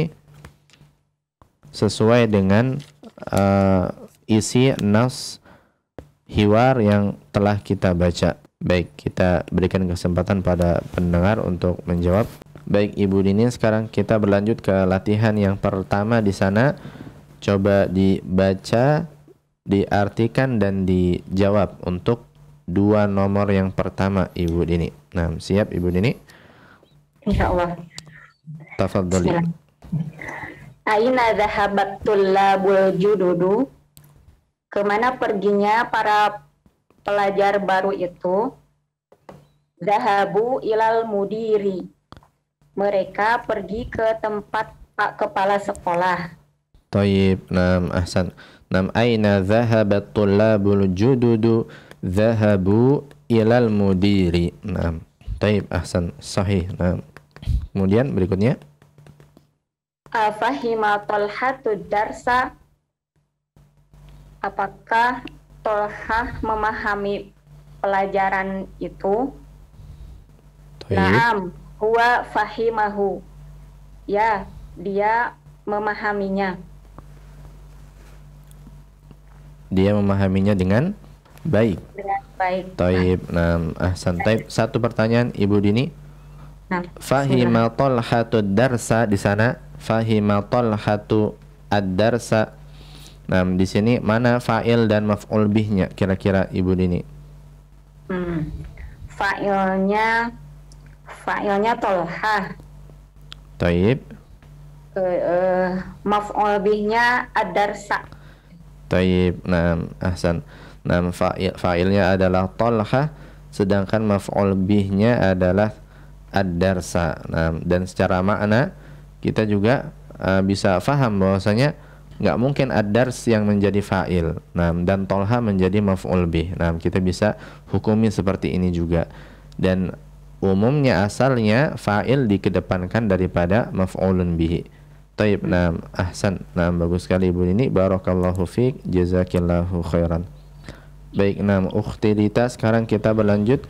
sesuai dengan isi nas hiwar yang telah kita baca. Baik, kita berikan kesempatan pada pendengar untuk menjawab. Baik, Ibu Dini, sekarang kita berlanjut ke latihan yang pertama di sana. Coba dibaca, diartikan dan dijawab untuk dua nomor yang pertama, Ibu Dini. Nah, siap Ibu Dini? Insyaallah. Tafadhali. Aina dhahabat tullabul jududu? Kemana perginya para pelajar baru itu? Dhahabu ilal mudiri. Mereka pergi ke tempat Pak Kepala Sekolah. Taib, nam, ahsan. Nam, aina dhahabat tullabul jududu? Dhahabu ilal mudiri. Nam, taib, ahsan, sahih. Nam. Kemudian berikutnya. Afahima Talhatu darsa? Apakah Tolhah memahami pelajaran itu? Taib. Naam, huwa fahimahu. Ya, dia memahaminya. Dia memahaminya dengan baik. Dengan baik. Taib, nam, ahsan. Taib, satu pertanyaan Ibu Dini. Nah, Fahima Talhatu darsa di sana. Fahima Talhatu ad-darsa. Nah, di sini mana fa'il dan maf'ul bihnya kira-kira Ibu Dini? Fa'ilnya Tolhah. Taib. Maf'ul bihnya ad-darsa. Taib, nah, ahsan. Nah, fa'ilnya adalah Talha, sedangkan maf'ul bihnya adalah ad-darsa. Nah, dan secara makna kita juga bisa faham bahwasanya nggak mungkin ad-dars yang menjadi fa'il. Nah, dan Talha menjadi maf'ul bih. Nah, kita bisa hukumi seperti ini juga. Dan umumnya asalnya fa'il dikedepankan daripada maf'ulun bihi. Taib, nah, ahsan. Nah, bagus sekali Ibu ini. Barakallahu fiik, jazakillahu khairan. Baik, nah, Ukhti Dita, sekarang kita berlanjut.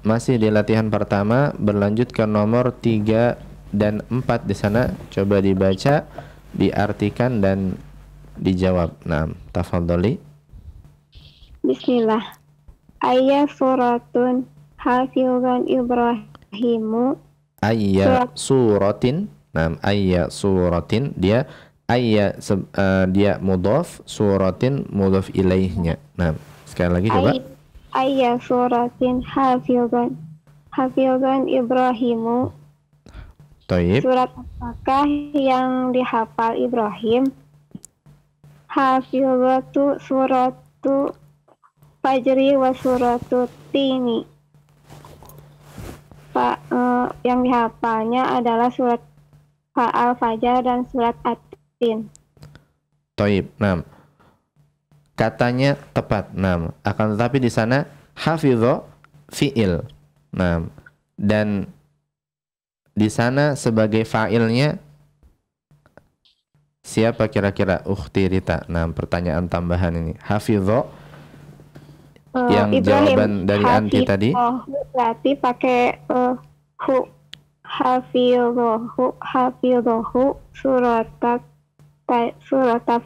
Masih di latihan pertama, berlanjut ke nomor 3 dan 4 di sana. Coba dibaca, diartikan dan dijawab. Nah, tafadhali. Bismillah. Ayya suratun hafizan Ibrahimu. Ayya suratin. Nah, ayya suratin, dia ayya dia mudhaf, suratin mudhaf ilaihnya. Nah, sekali lagi coba. Ayya suratin hafizan Ibrahimu. Taib. Surat apakah yang dihafal Ibrahim? Hafizatu suratu Fajri wa suratu Tini. Yang dihafalnya adalah surat Al-Fajr dan surat At-Tin. Taib. Nah, katanya tepat. Nah, akan tetapi di sana hafidho fi'il. Nah, dan di sana sebagai fa'ilnya siapa kira-kira? Ukhti Rita. Nah, pertanyaan tambahan ini. Hafidho yang Ibrahim, jawaban dari anti tadi. Berarti pakai hu. Hafidhohu suratat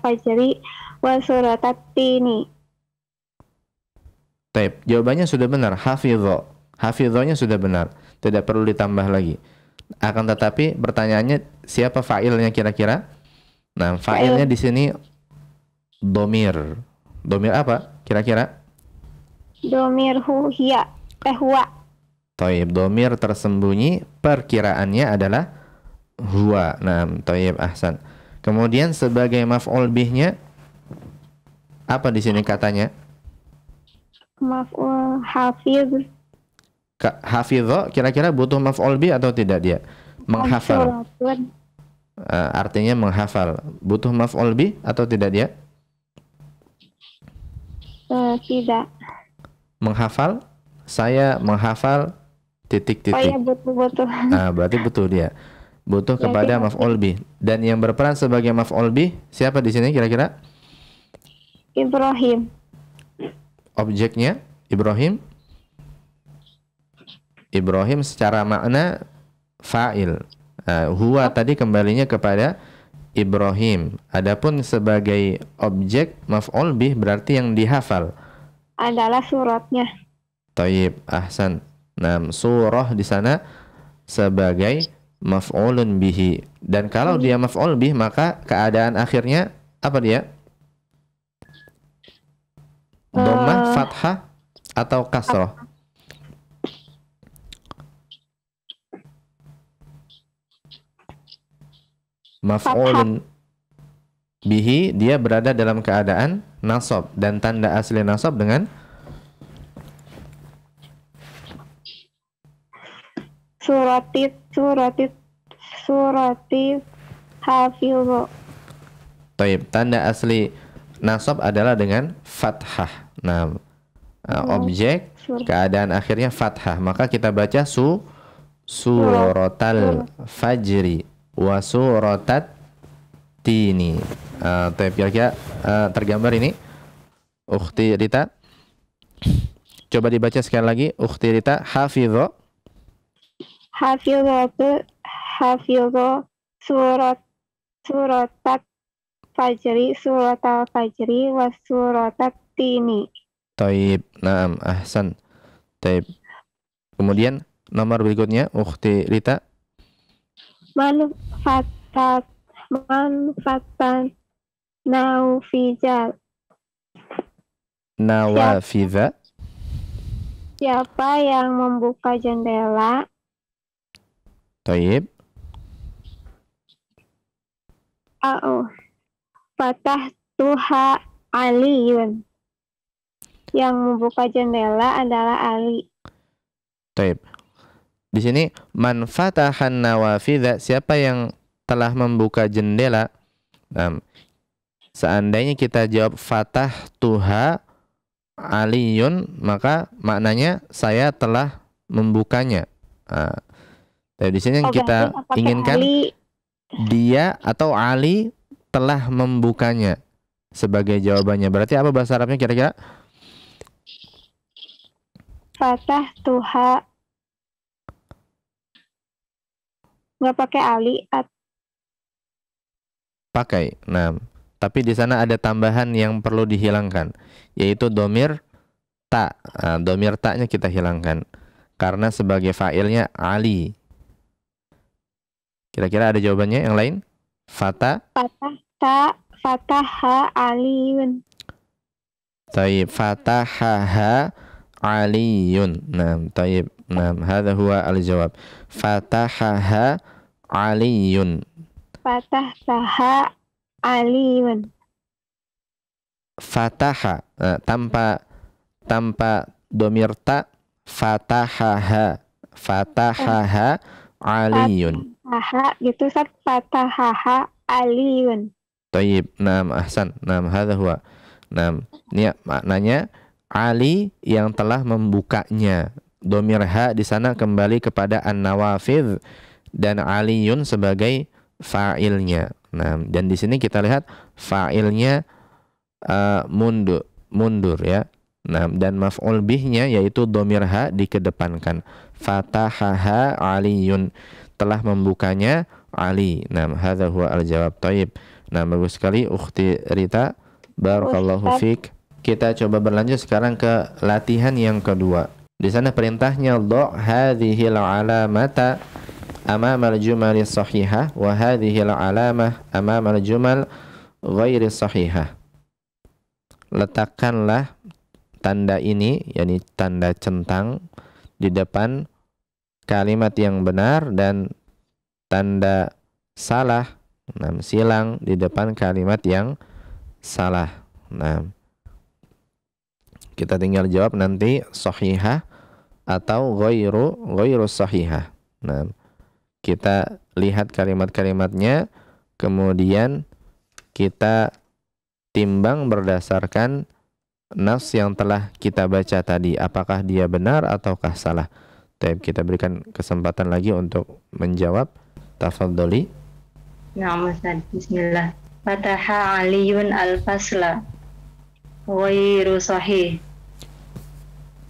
fajri wa suratat tini. Taib. Jawabannya sudah benar. Hafidho. Hafidhonya sudah benar. Tidak perlu ditambah lagi. Akan tetapi pertanyaannya siapa fa'ilnya kira-kira? Nah, fa'ilnya di sini domir. Domir apa kira-kira? Domir huwa. Taib. Domir tersembunyi, perkiraannya adalah huwa. Nah, taib, ahsan. Kemudian sebagai maf'ul bihnya apa di sini katanya? Maf'ul hafiz. Hafidho kira-kira butuh maf'ul bih atau tidak dia? Menghafal. Artinya menghafal. Butuh maf'ul bih atau tidak dia? Tidak. Menghafal? Saya menghafal titik-titik. Oh ya, butuh. Nah, berarti butuh dia. Butuh kepada maf'ul bih. Dan yang berperan sebagai maf'ul bih siapa di sini kira-kira? Ibrahim. Objeknya Ibrahim. Ibrahim secara makna fa'il. Huwa tadi kembalinya kepada Ibrahim. Adapun sebagai objek maf'ul bih berarti yang dihafal Adalah suratnya. Taib, ahsan. Nah, surah di sana sebagai maf'ulun bihi. Dan kalau dia maf'ul bih maka keadaan akhirnya apa dia? Dhammah, fathah atau kasrah? Maf'ulun bihi dia berada dalam keadaan nasab dan tanda asli nasab dengan Suratit hafidho. Taib. Tanda asli nasab adalah dengan fathah. Nah, objek keadaan akhirnya fathah. Maka kita baca suratal fajri wa suratat tini. Taib, kira-kira tergambar ini Ukhti Rita. Coba dibaca sekali lagi Ukhti Rita. Hafidho suratat fajri wa suratat tini. Taib. Naam, ahsan. Taib. Kemudian nomor berikutnya Ukhti Rita. Manfatan nawafidha. Siapa yang membuka jendela? Taib. Fatah tuha Aliyun. Yang membuka jendela adalah Ali. Taib. Di sini man fatahan nawafidha, siapa yang telah membuka jendela. Nah, seandainya kita jawab fatah tuha Aliyun, maka maknanya saya telah membukanya. Nah, di sini yang kita inginkan Ali. Dia atau Ali telah membukanya sebagai jawabannya. Berarti apa bahasa Arabnya kira-kira? Fatah tuha. Nggak pakai Ali. Pakai. Nah, tapi di sana ada tambahan yang perlu dihilangkan, yaitu domir ta. Nah, domir ta-nya kita hilangkan karena sebagai fa'ilnya Ali. Kira-kira ada jawabannya yang lain? Fataha Aliyun. Taib. Fataha Aliyun. Nah, taib. Nah, hadha huwa al-jawab. Fataha Aliyun. Fataha Aliyun. Fataha tanpa domir ta. Fataha Aliyun. Gitu Ustaz. Fataha Aliyun. Taib. Naam, ahsan. Naam, hadha huwa. Naam, ini maknanya Ali yang telah membukanya. domir ha di sana kembali kepada an-nawafidh dan aliyun sebagai fa'ilnya. Nah, dan di sini kita lihat fa'ilnya mundur ya. Nah, dan maf'ul bihnya yaitu domir ha dikedepankan. Fatahaha aliyun, telah membukanya Ali. Nah, hadza huwa al-jawab. Thayyib. Nah, bagus sekali Ukhti Rita. Barakallahu fiik. Kita coba berlanjut sekarang ke latihan yang kedua. Di sana perintahnya dha' hadhil alamata amama al-jumal as-sahihah wa hadhil alamah amama al-jumal ghairi sahihah. Letakkanlah tanda ini, yakni tanda centang di depan kalimat yang benar dan tanda salah, silang di depan kalimat yang salah. Nah, kita tinggal jawab nanti sahihah atau ghairu sahihah. Nah, kita lihat kalimat-kalimatnya, kemudian kita timbang berdasarkan nas yang telah kita baca tadi, apakah dia benar ataukah salah. Baik, kita berikan kesempatan lagi untuk menjawab. Tafadholi. Na'am Ustaz. Bismillah. Fataha aliyun al-fasla ghairu sahih.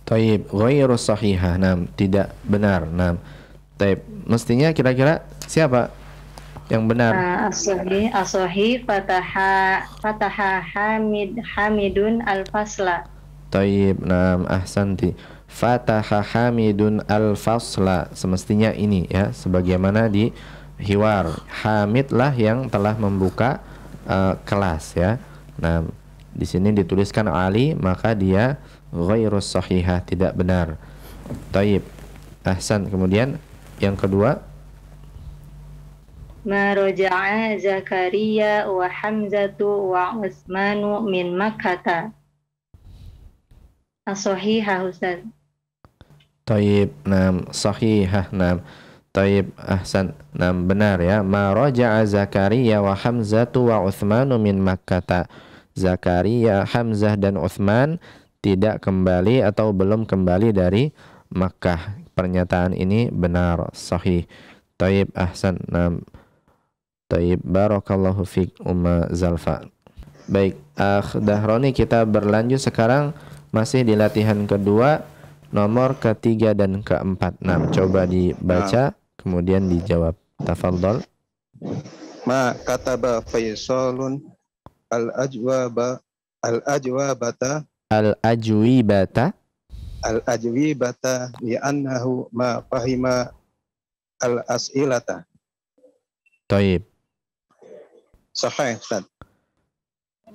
Taib, ghairu sahihah. Nah, tidak benar. Nah, taib. Mestinya kira-kira siapa yang benar? As-sahih fataha hamidun al-fasla. Taib. Nah, ahsanti. Fataha hamidun al-fasla. Semestinya ini ya, sebagaimana di hiwar. Hamidlah yang telah membuka kelas ya. Nah, di sini dituliskan Ali, maka dia ghairu sahihah, tidak benar. Taib. Ahsan. Kemudian yang kedua, ma raja'a Zakaria wa Hamzatu wa Utsmanu min Makkah. As-sahihah Ustaz. Taib. Nam sahihah. Nam taib. Ahsan. Nam benar ya. Ma raja'a Zakaria wa Hamzatu wa Utsmanu min Makkah. Zakaria, Hamzah dan Utsman tidak kembali atau belum kembali dari Makkah. Pernyataan ini benar, sahih. Taib. Ahsan. Nam taib. Barakallahu fiik Umma Zalfa. Baik, Dahroni, kita berlanjut sekarang masih di latihan kedua, nomor ketiga dan keempat. Nah, coba dibaca, kemudian dijawab. Tafadhol. Ma kataba Faisalun al-ajwabata li'annahu ma fahima al-as'ilata. Taib. Sahih, Ustaz.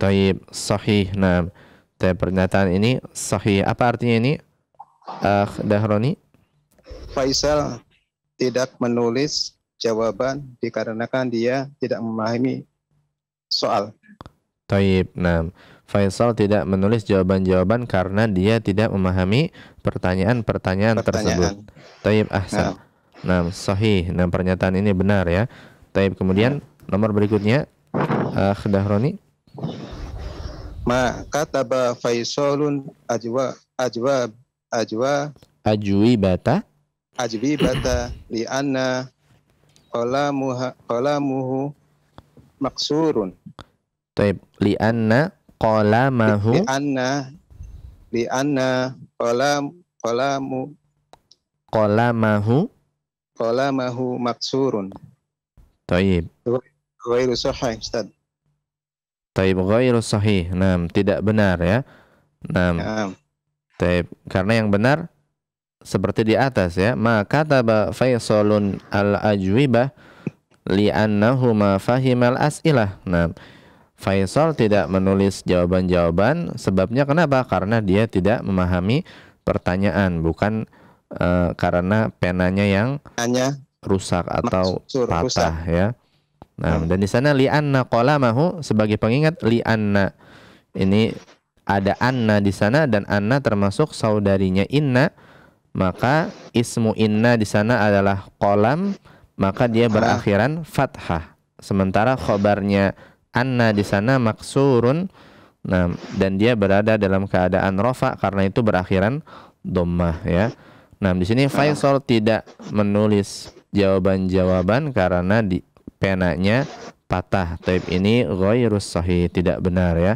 Taib, sahih. Nah, pernyataan ini sahih. Apa artinya ini, Dahroni? Faisal tidak menulis jawaban dikarenakan dia tidak memahami soal. Taib. Nah, Faisal tidak menulis jawaban-jawaban karena dia tidak memahami pertanyaan-pertanyaan tersebut. Taib. Ahsan. Nah, sahih. Nah, pernyataan ini benar ya. Taib. Kemudian nomor berikutnya, Dahroni. Ma kataba Faisalun ajwibata li anna qalamuhu maksurun. Taib. Li anna qalamahu qalamahu maksurun. Taib. Ghairu sahih, Ustaz. Taib, ghairu sahih. Nah, tidak benar ya. Nah, taib. Karena yang benar seperti di atas ya. Ma kataba Faisalun al-ajwibah li'annahu ma fahimal as'ilah. Nah, Faisal tidak menulis jawaban-jawaban, sebabnya kenapa? Karena dia tidak memahami pertanyaan, bukan karena penanya yang rusak atau patah ya. Nah, dan di sana li'anna qalamahu sebagai pengingat, li'anna ini ada anna di sana dan anna termasuk saudarinya inna, maka ismu inna di sana adalah qalam, maka dia berakhiran fathah. Sementara khobarnya anna di sana maksurun, nah, dan dia berada dalam keadaan rafa karena itu berakhiran dhammah ya. Nah, di sini Faisal tidak menulis jawaban-jawaban karena di penanya patah. Taib ini ghairus sahih, tidak benar ya.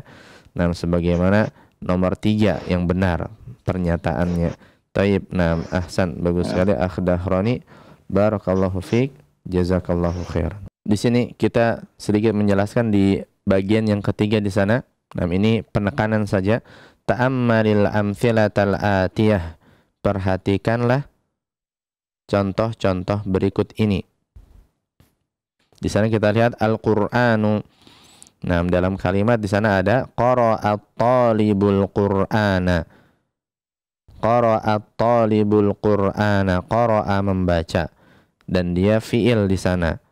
Nah, sebagaimana nomor 3 yang benar pernyataannya. Taib, nah, ahsan, bagus sekali Akh Dahrani. Barakallahu fiik, jazakallahu khair. Di sini kita sedikit menjelaskan di bagian yang ketiga di sana. Nah, ini penekanan saja. Ta'ammalil amthilatal atiyah. Perhatikanlah contoh-contoh berikut ini. Di sana kita lihat Al-Qur'anu. Nah, dalam kalimat di sana ada qara'at talibul Qur'ana. Qara'at talibul Qur'ana. Qara'a membaca. Dan dia fi'il di sana.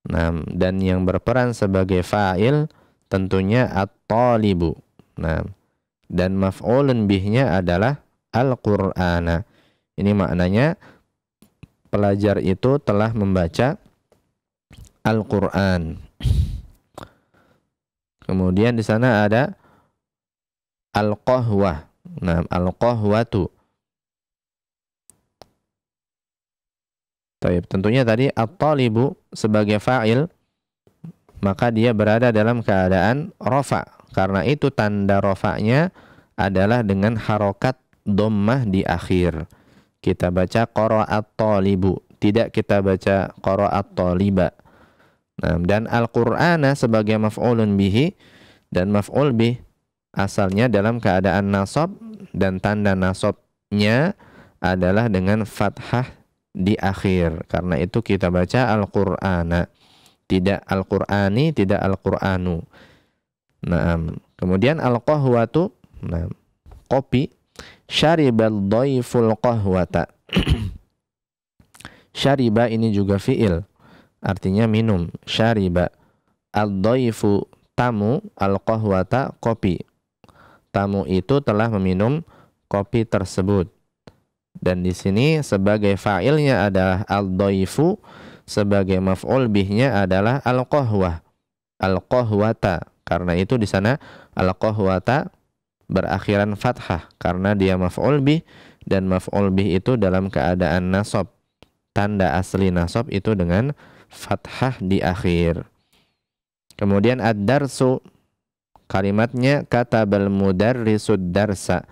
Nah, dan yang berperan sebagai fa'il tentunya at-talibu. Nah, dan maf'ulun bihnya adalah Al-Qur'ana. Ini maknanya pelajar itu telah membaca Al-Qur'an. Kemudian di sana ada Al-Qahwah. Nah, Al-Qahwatu. Taib. Tentunya tadi at-talibu sebagai fa'il, maka dia berada dalam keadaan rafa. Karena itu tanda rafa'nya adalah dengan harokat dhammah di akhir. Kita baca qara'at talibu, tidak kita baca qara'at taliba. Nah, dan Al-Qur'ana sebagai maf'ulun bihi, dan maf'ul bih asalnya dalam keadaan nasab, dan tanda nasabnya adalah dengan fathah di akhir. Karena itu kita baca Al-Qur'ana, tidak Al-Qur'ani, tidak Al-Qur'anu. Nah, kemudian Al-Qahwatu, nah, kopi. Syaribal dhaiful qahwata. Syariba ini juga fi'il, artinya minum. Syariba. Al-dhaifu tamu, al-qahwata kopi. Tamu itu telah meminum kopi tersebut. Dan di sini sebagai fa'ilnya adalah al-dhaifu, sebagai maf'ul bihnya adalah al-qahwah. Al-qahwata. Karena itu di sana al-qahwata berakhiran fathah karena dia maf'ul bih, dan maf'ul bih itu dalam keadaan nasab. Tanda asli nasab itu dengan fathah di akhir. Kemudian ad-darsu, kalimatnya katabal mudarrisud darsa.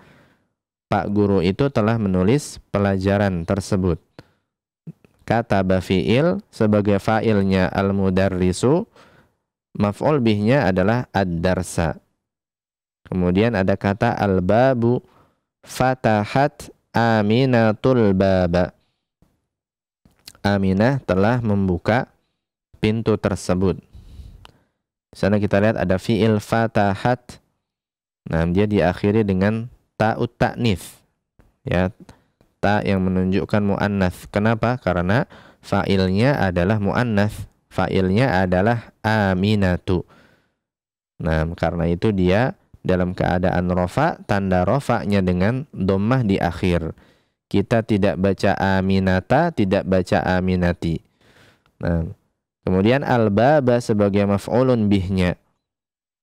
Pak guru itu telah menulis pelajaran tersebut. Kataba fi'il, sebagai fa'ilnya al-mudarrisu, maf'ul bihnya adalah ad-darsa. Kemudian ada kata al-babu, fatahat aminatul baba. Aminah telah membuka pintu tersebut. Di sana kita lihat ada fi'il fatahat. Nah, dia diakhiri dengan ta'ut ta'nits. Ya, ta yang menunjukkan muannats. Kenapa? Karena fa'ilnya adalah muannats. Fa'ilnya adalah aminatu. Nah, karena itu dia dalam keadaan rofa, tanda rofa'nya dengan dhammah di akhir. Kita tidak baca aminata, tidak baca aminati. Nah, kemudian al-baba sebagai maf'ulun bihnya.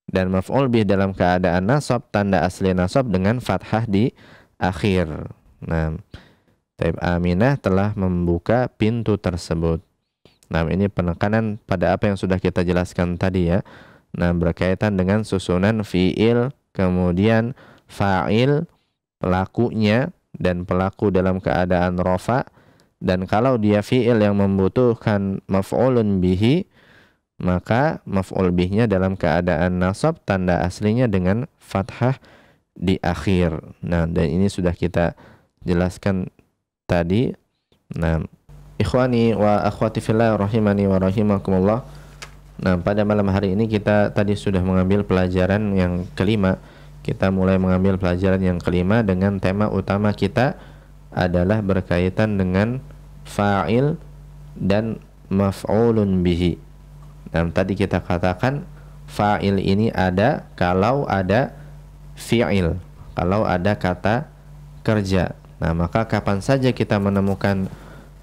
Dan maf'ul bih dalam keadaan nasab, tanda asli nasab dengan fathah di akhir. Nah, taib aminah telah membuka pintu tersebut. Nah, ini penekanan pada apa yang sudah kita jelaskan tadi ya. Nah, berkaitan dengan susunan fi'il, kemudian fa'il, pelakunya, dan pelaku dalam keadaan rofa. Dan kalau dia fi'il yang membutuhkan maf'ulun bihi, maka maf'ul bihnya dalam keadaan nasab, tanda aslinya dengan fathah di akhir. Nah, dan ini sudah kita jelaskan tadi. Nah, ikhwani wa akhwati fillah rahimani wa rahimakumullah. Nah, pada malam hari ini kita tadi sudah mengambil pelajaran yang kelima. Kita mulai mengambil pelajaran yang kelima dengan tema utama kita adalah berkaitan dengan fa'il dan maf'ulun bihi. Nah, tadi kita katakan fa'il ini ada kalau ada fi'il, kalau ada kata kerja. Nah, maka kapan saja kita menemukan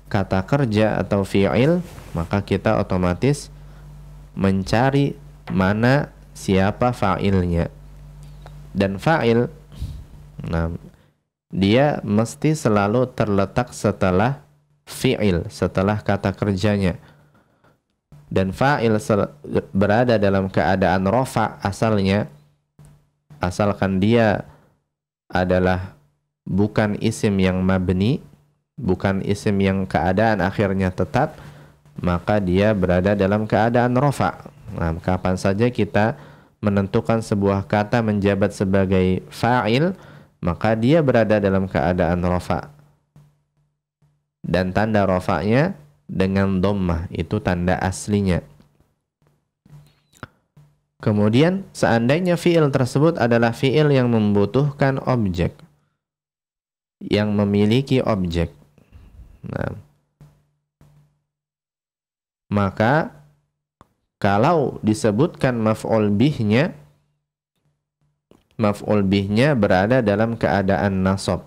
kata kerja atau fi'il, maka kita otomatis mencari mana siapa fa'ilnya. Dan fa'il, nah, dia mesti selalu terletak setelah fi'il, setelah kata kerjanya. Dan fa'il berada dalam keadaan rofa asalnya, asalkan dia adalah bukan isim yang mabni, bukan isim yang keadaan akhirnya tetap, maka dia berada dalam keadaan rofa. Nah, kapan saja kita menentukan sebuah kata menjabat sebagai fa'il, maka dia berada dalam keadaan rofa. Dan tanda rofa'nya dengan dhammah, itu tanda aslinya. Kemudian seandainya fi'il tersebut adalah fi'il yang membutuhkan objek, yang memiliki objek, nah, maka kalau disebutkan maf'ul bihnya, maf'ul bihnya berada dalam keadaan nasab.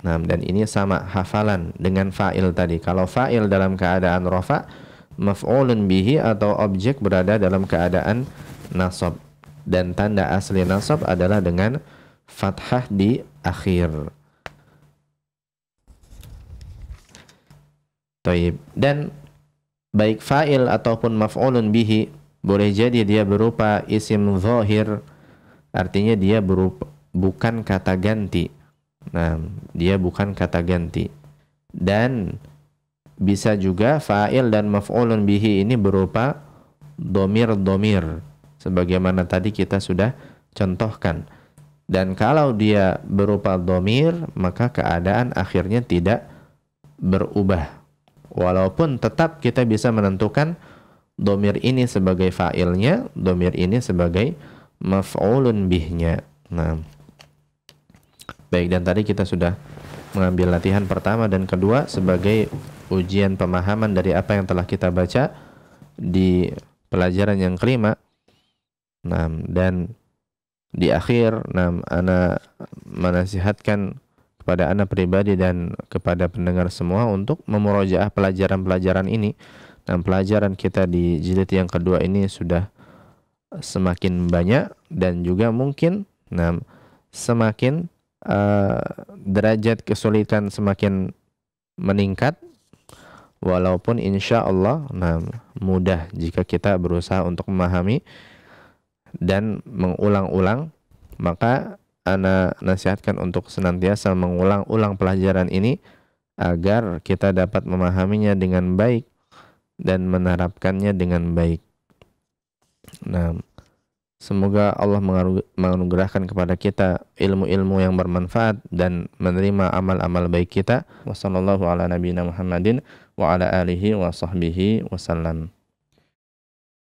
Nah, dan ini sama hafalan dengan fa'il tadi. Kalau fa'il dalam keadaan rafa, maf'ulun bihi atau objek berada dalam keadaan nasab. Dan tanda asli nasab adalah dengan fathah di akhir. Taib. Dan baik fa'il ataupun maf'ulun bihi boleh jadi dia berupa isim zahir, artinya dia berupa bukan kata ganti. Nah, dia bukan kata ganti. Dan bisa juga fa'il dan maf'ulun bihi ini berupa domir-domir, sebagaimana tadi kita sudah contohkan. Dan kalau dia berupa domir, maka keadaan akhirnya tidak berubah. Walaupun tetap kita bisa menentukan domir ini sebagai fa'ilnya, domir ini sebagai maf'ulun bihnya. Nah, baik, dan tadi kita sudah mengambil latihan pertama dan kedua sebagai ujian pemahaman dari apa yang telah kita baca di pelajaran yang kelima. Nah, dan di akhir, ana menasihatkan kepada ana pribadi dan kepada pendengar semua untuk memurojaah pelajaran-pelajaran ini. Dan pelajaran kita di jilid yang kedua ini sudah semakin banyak, dan juga mungkin semakin derajat kesulitan semakin meningkat, walaupun insya Allah mudah jika kita berusaha untuk memahami dan mengulang-ulang. Maka ana nasihatkan untuk senantiasa mengulang-ulang pelajaran ini agar kita dapat memahaminya dengan baik dan menerapkannya dengan baik. Semoga Allah menganugerahkan kepada kita ilmu-ilmu yang bermanfaat dan menerima amal-amal baik kita. Wassallallahu ala nabiyina Muhammadin wa ala alihi wa sahbihi wasallam.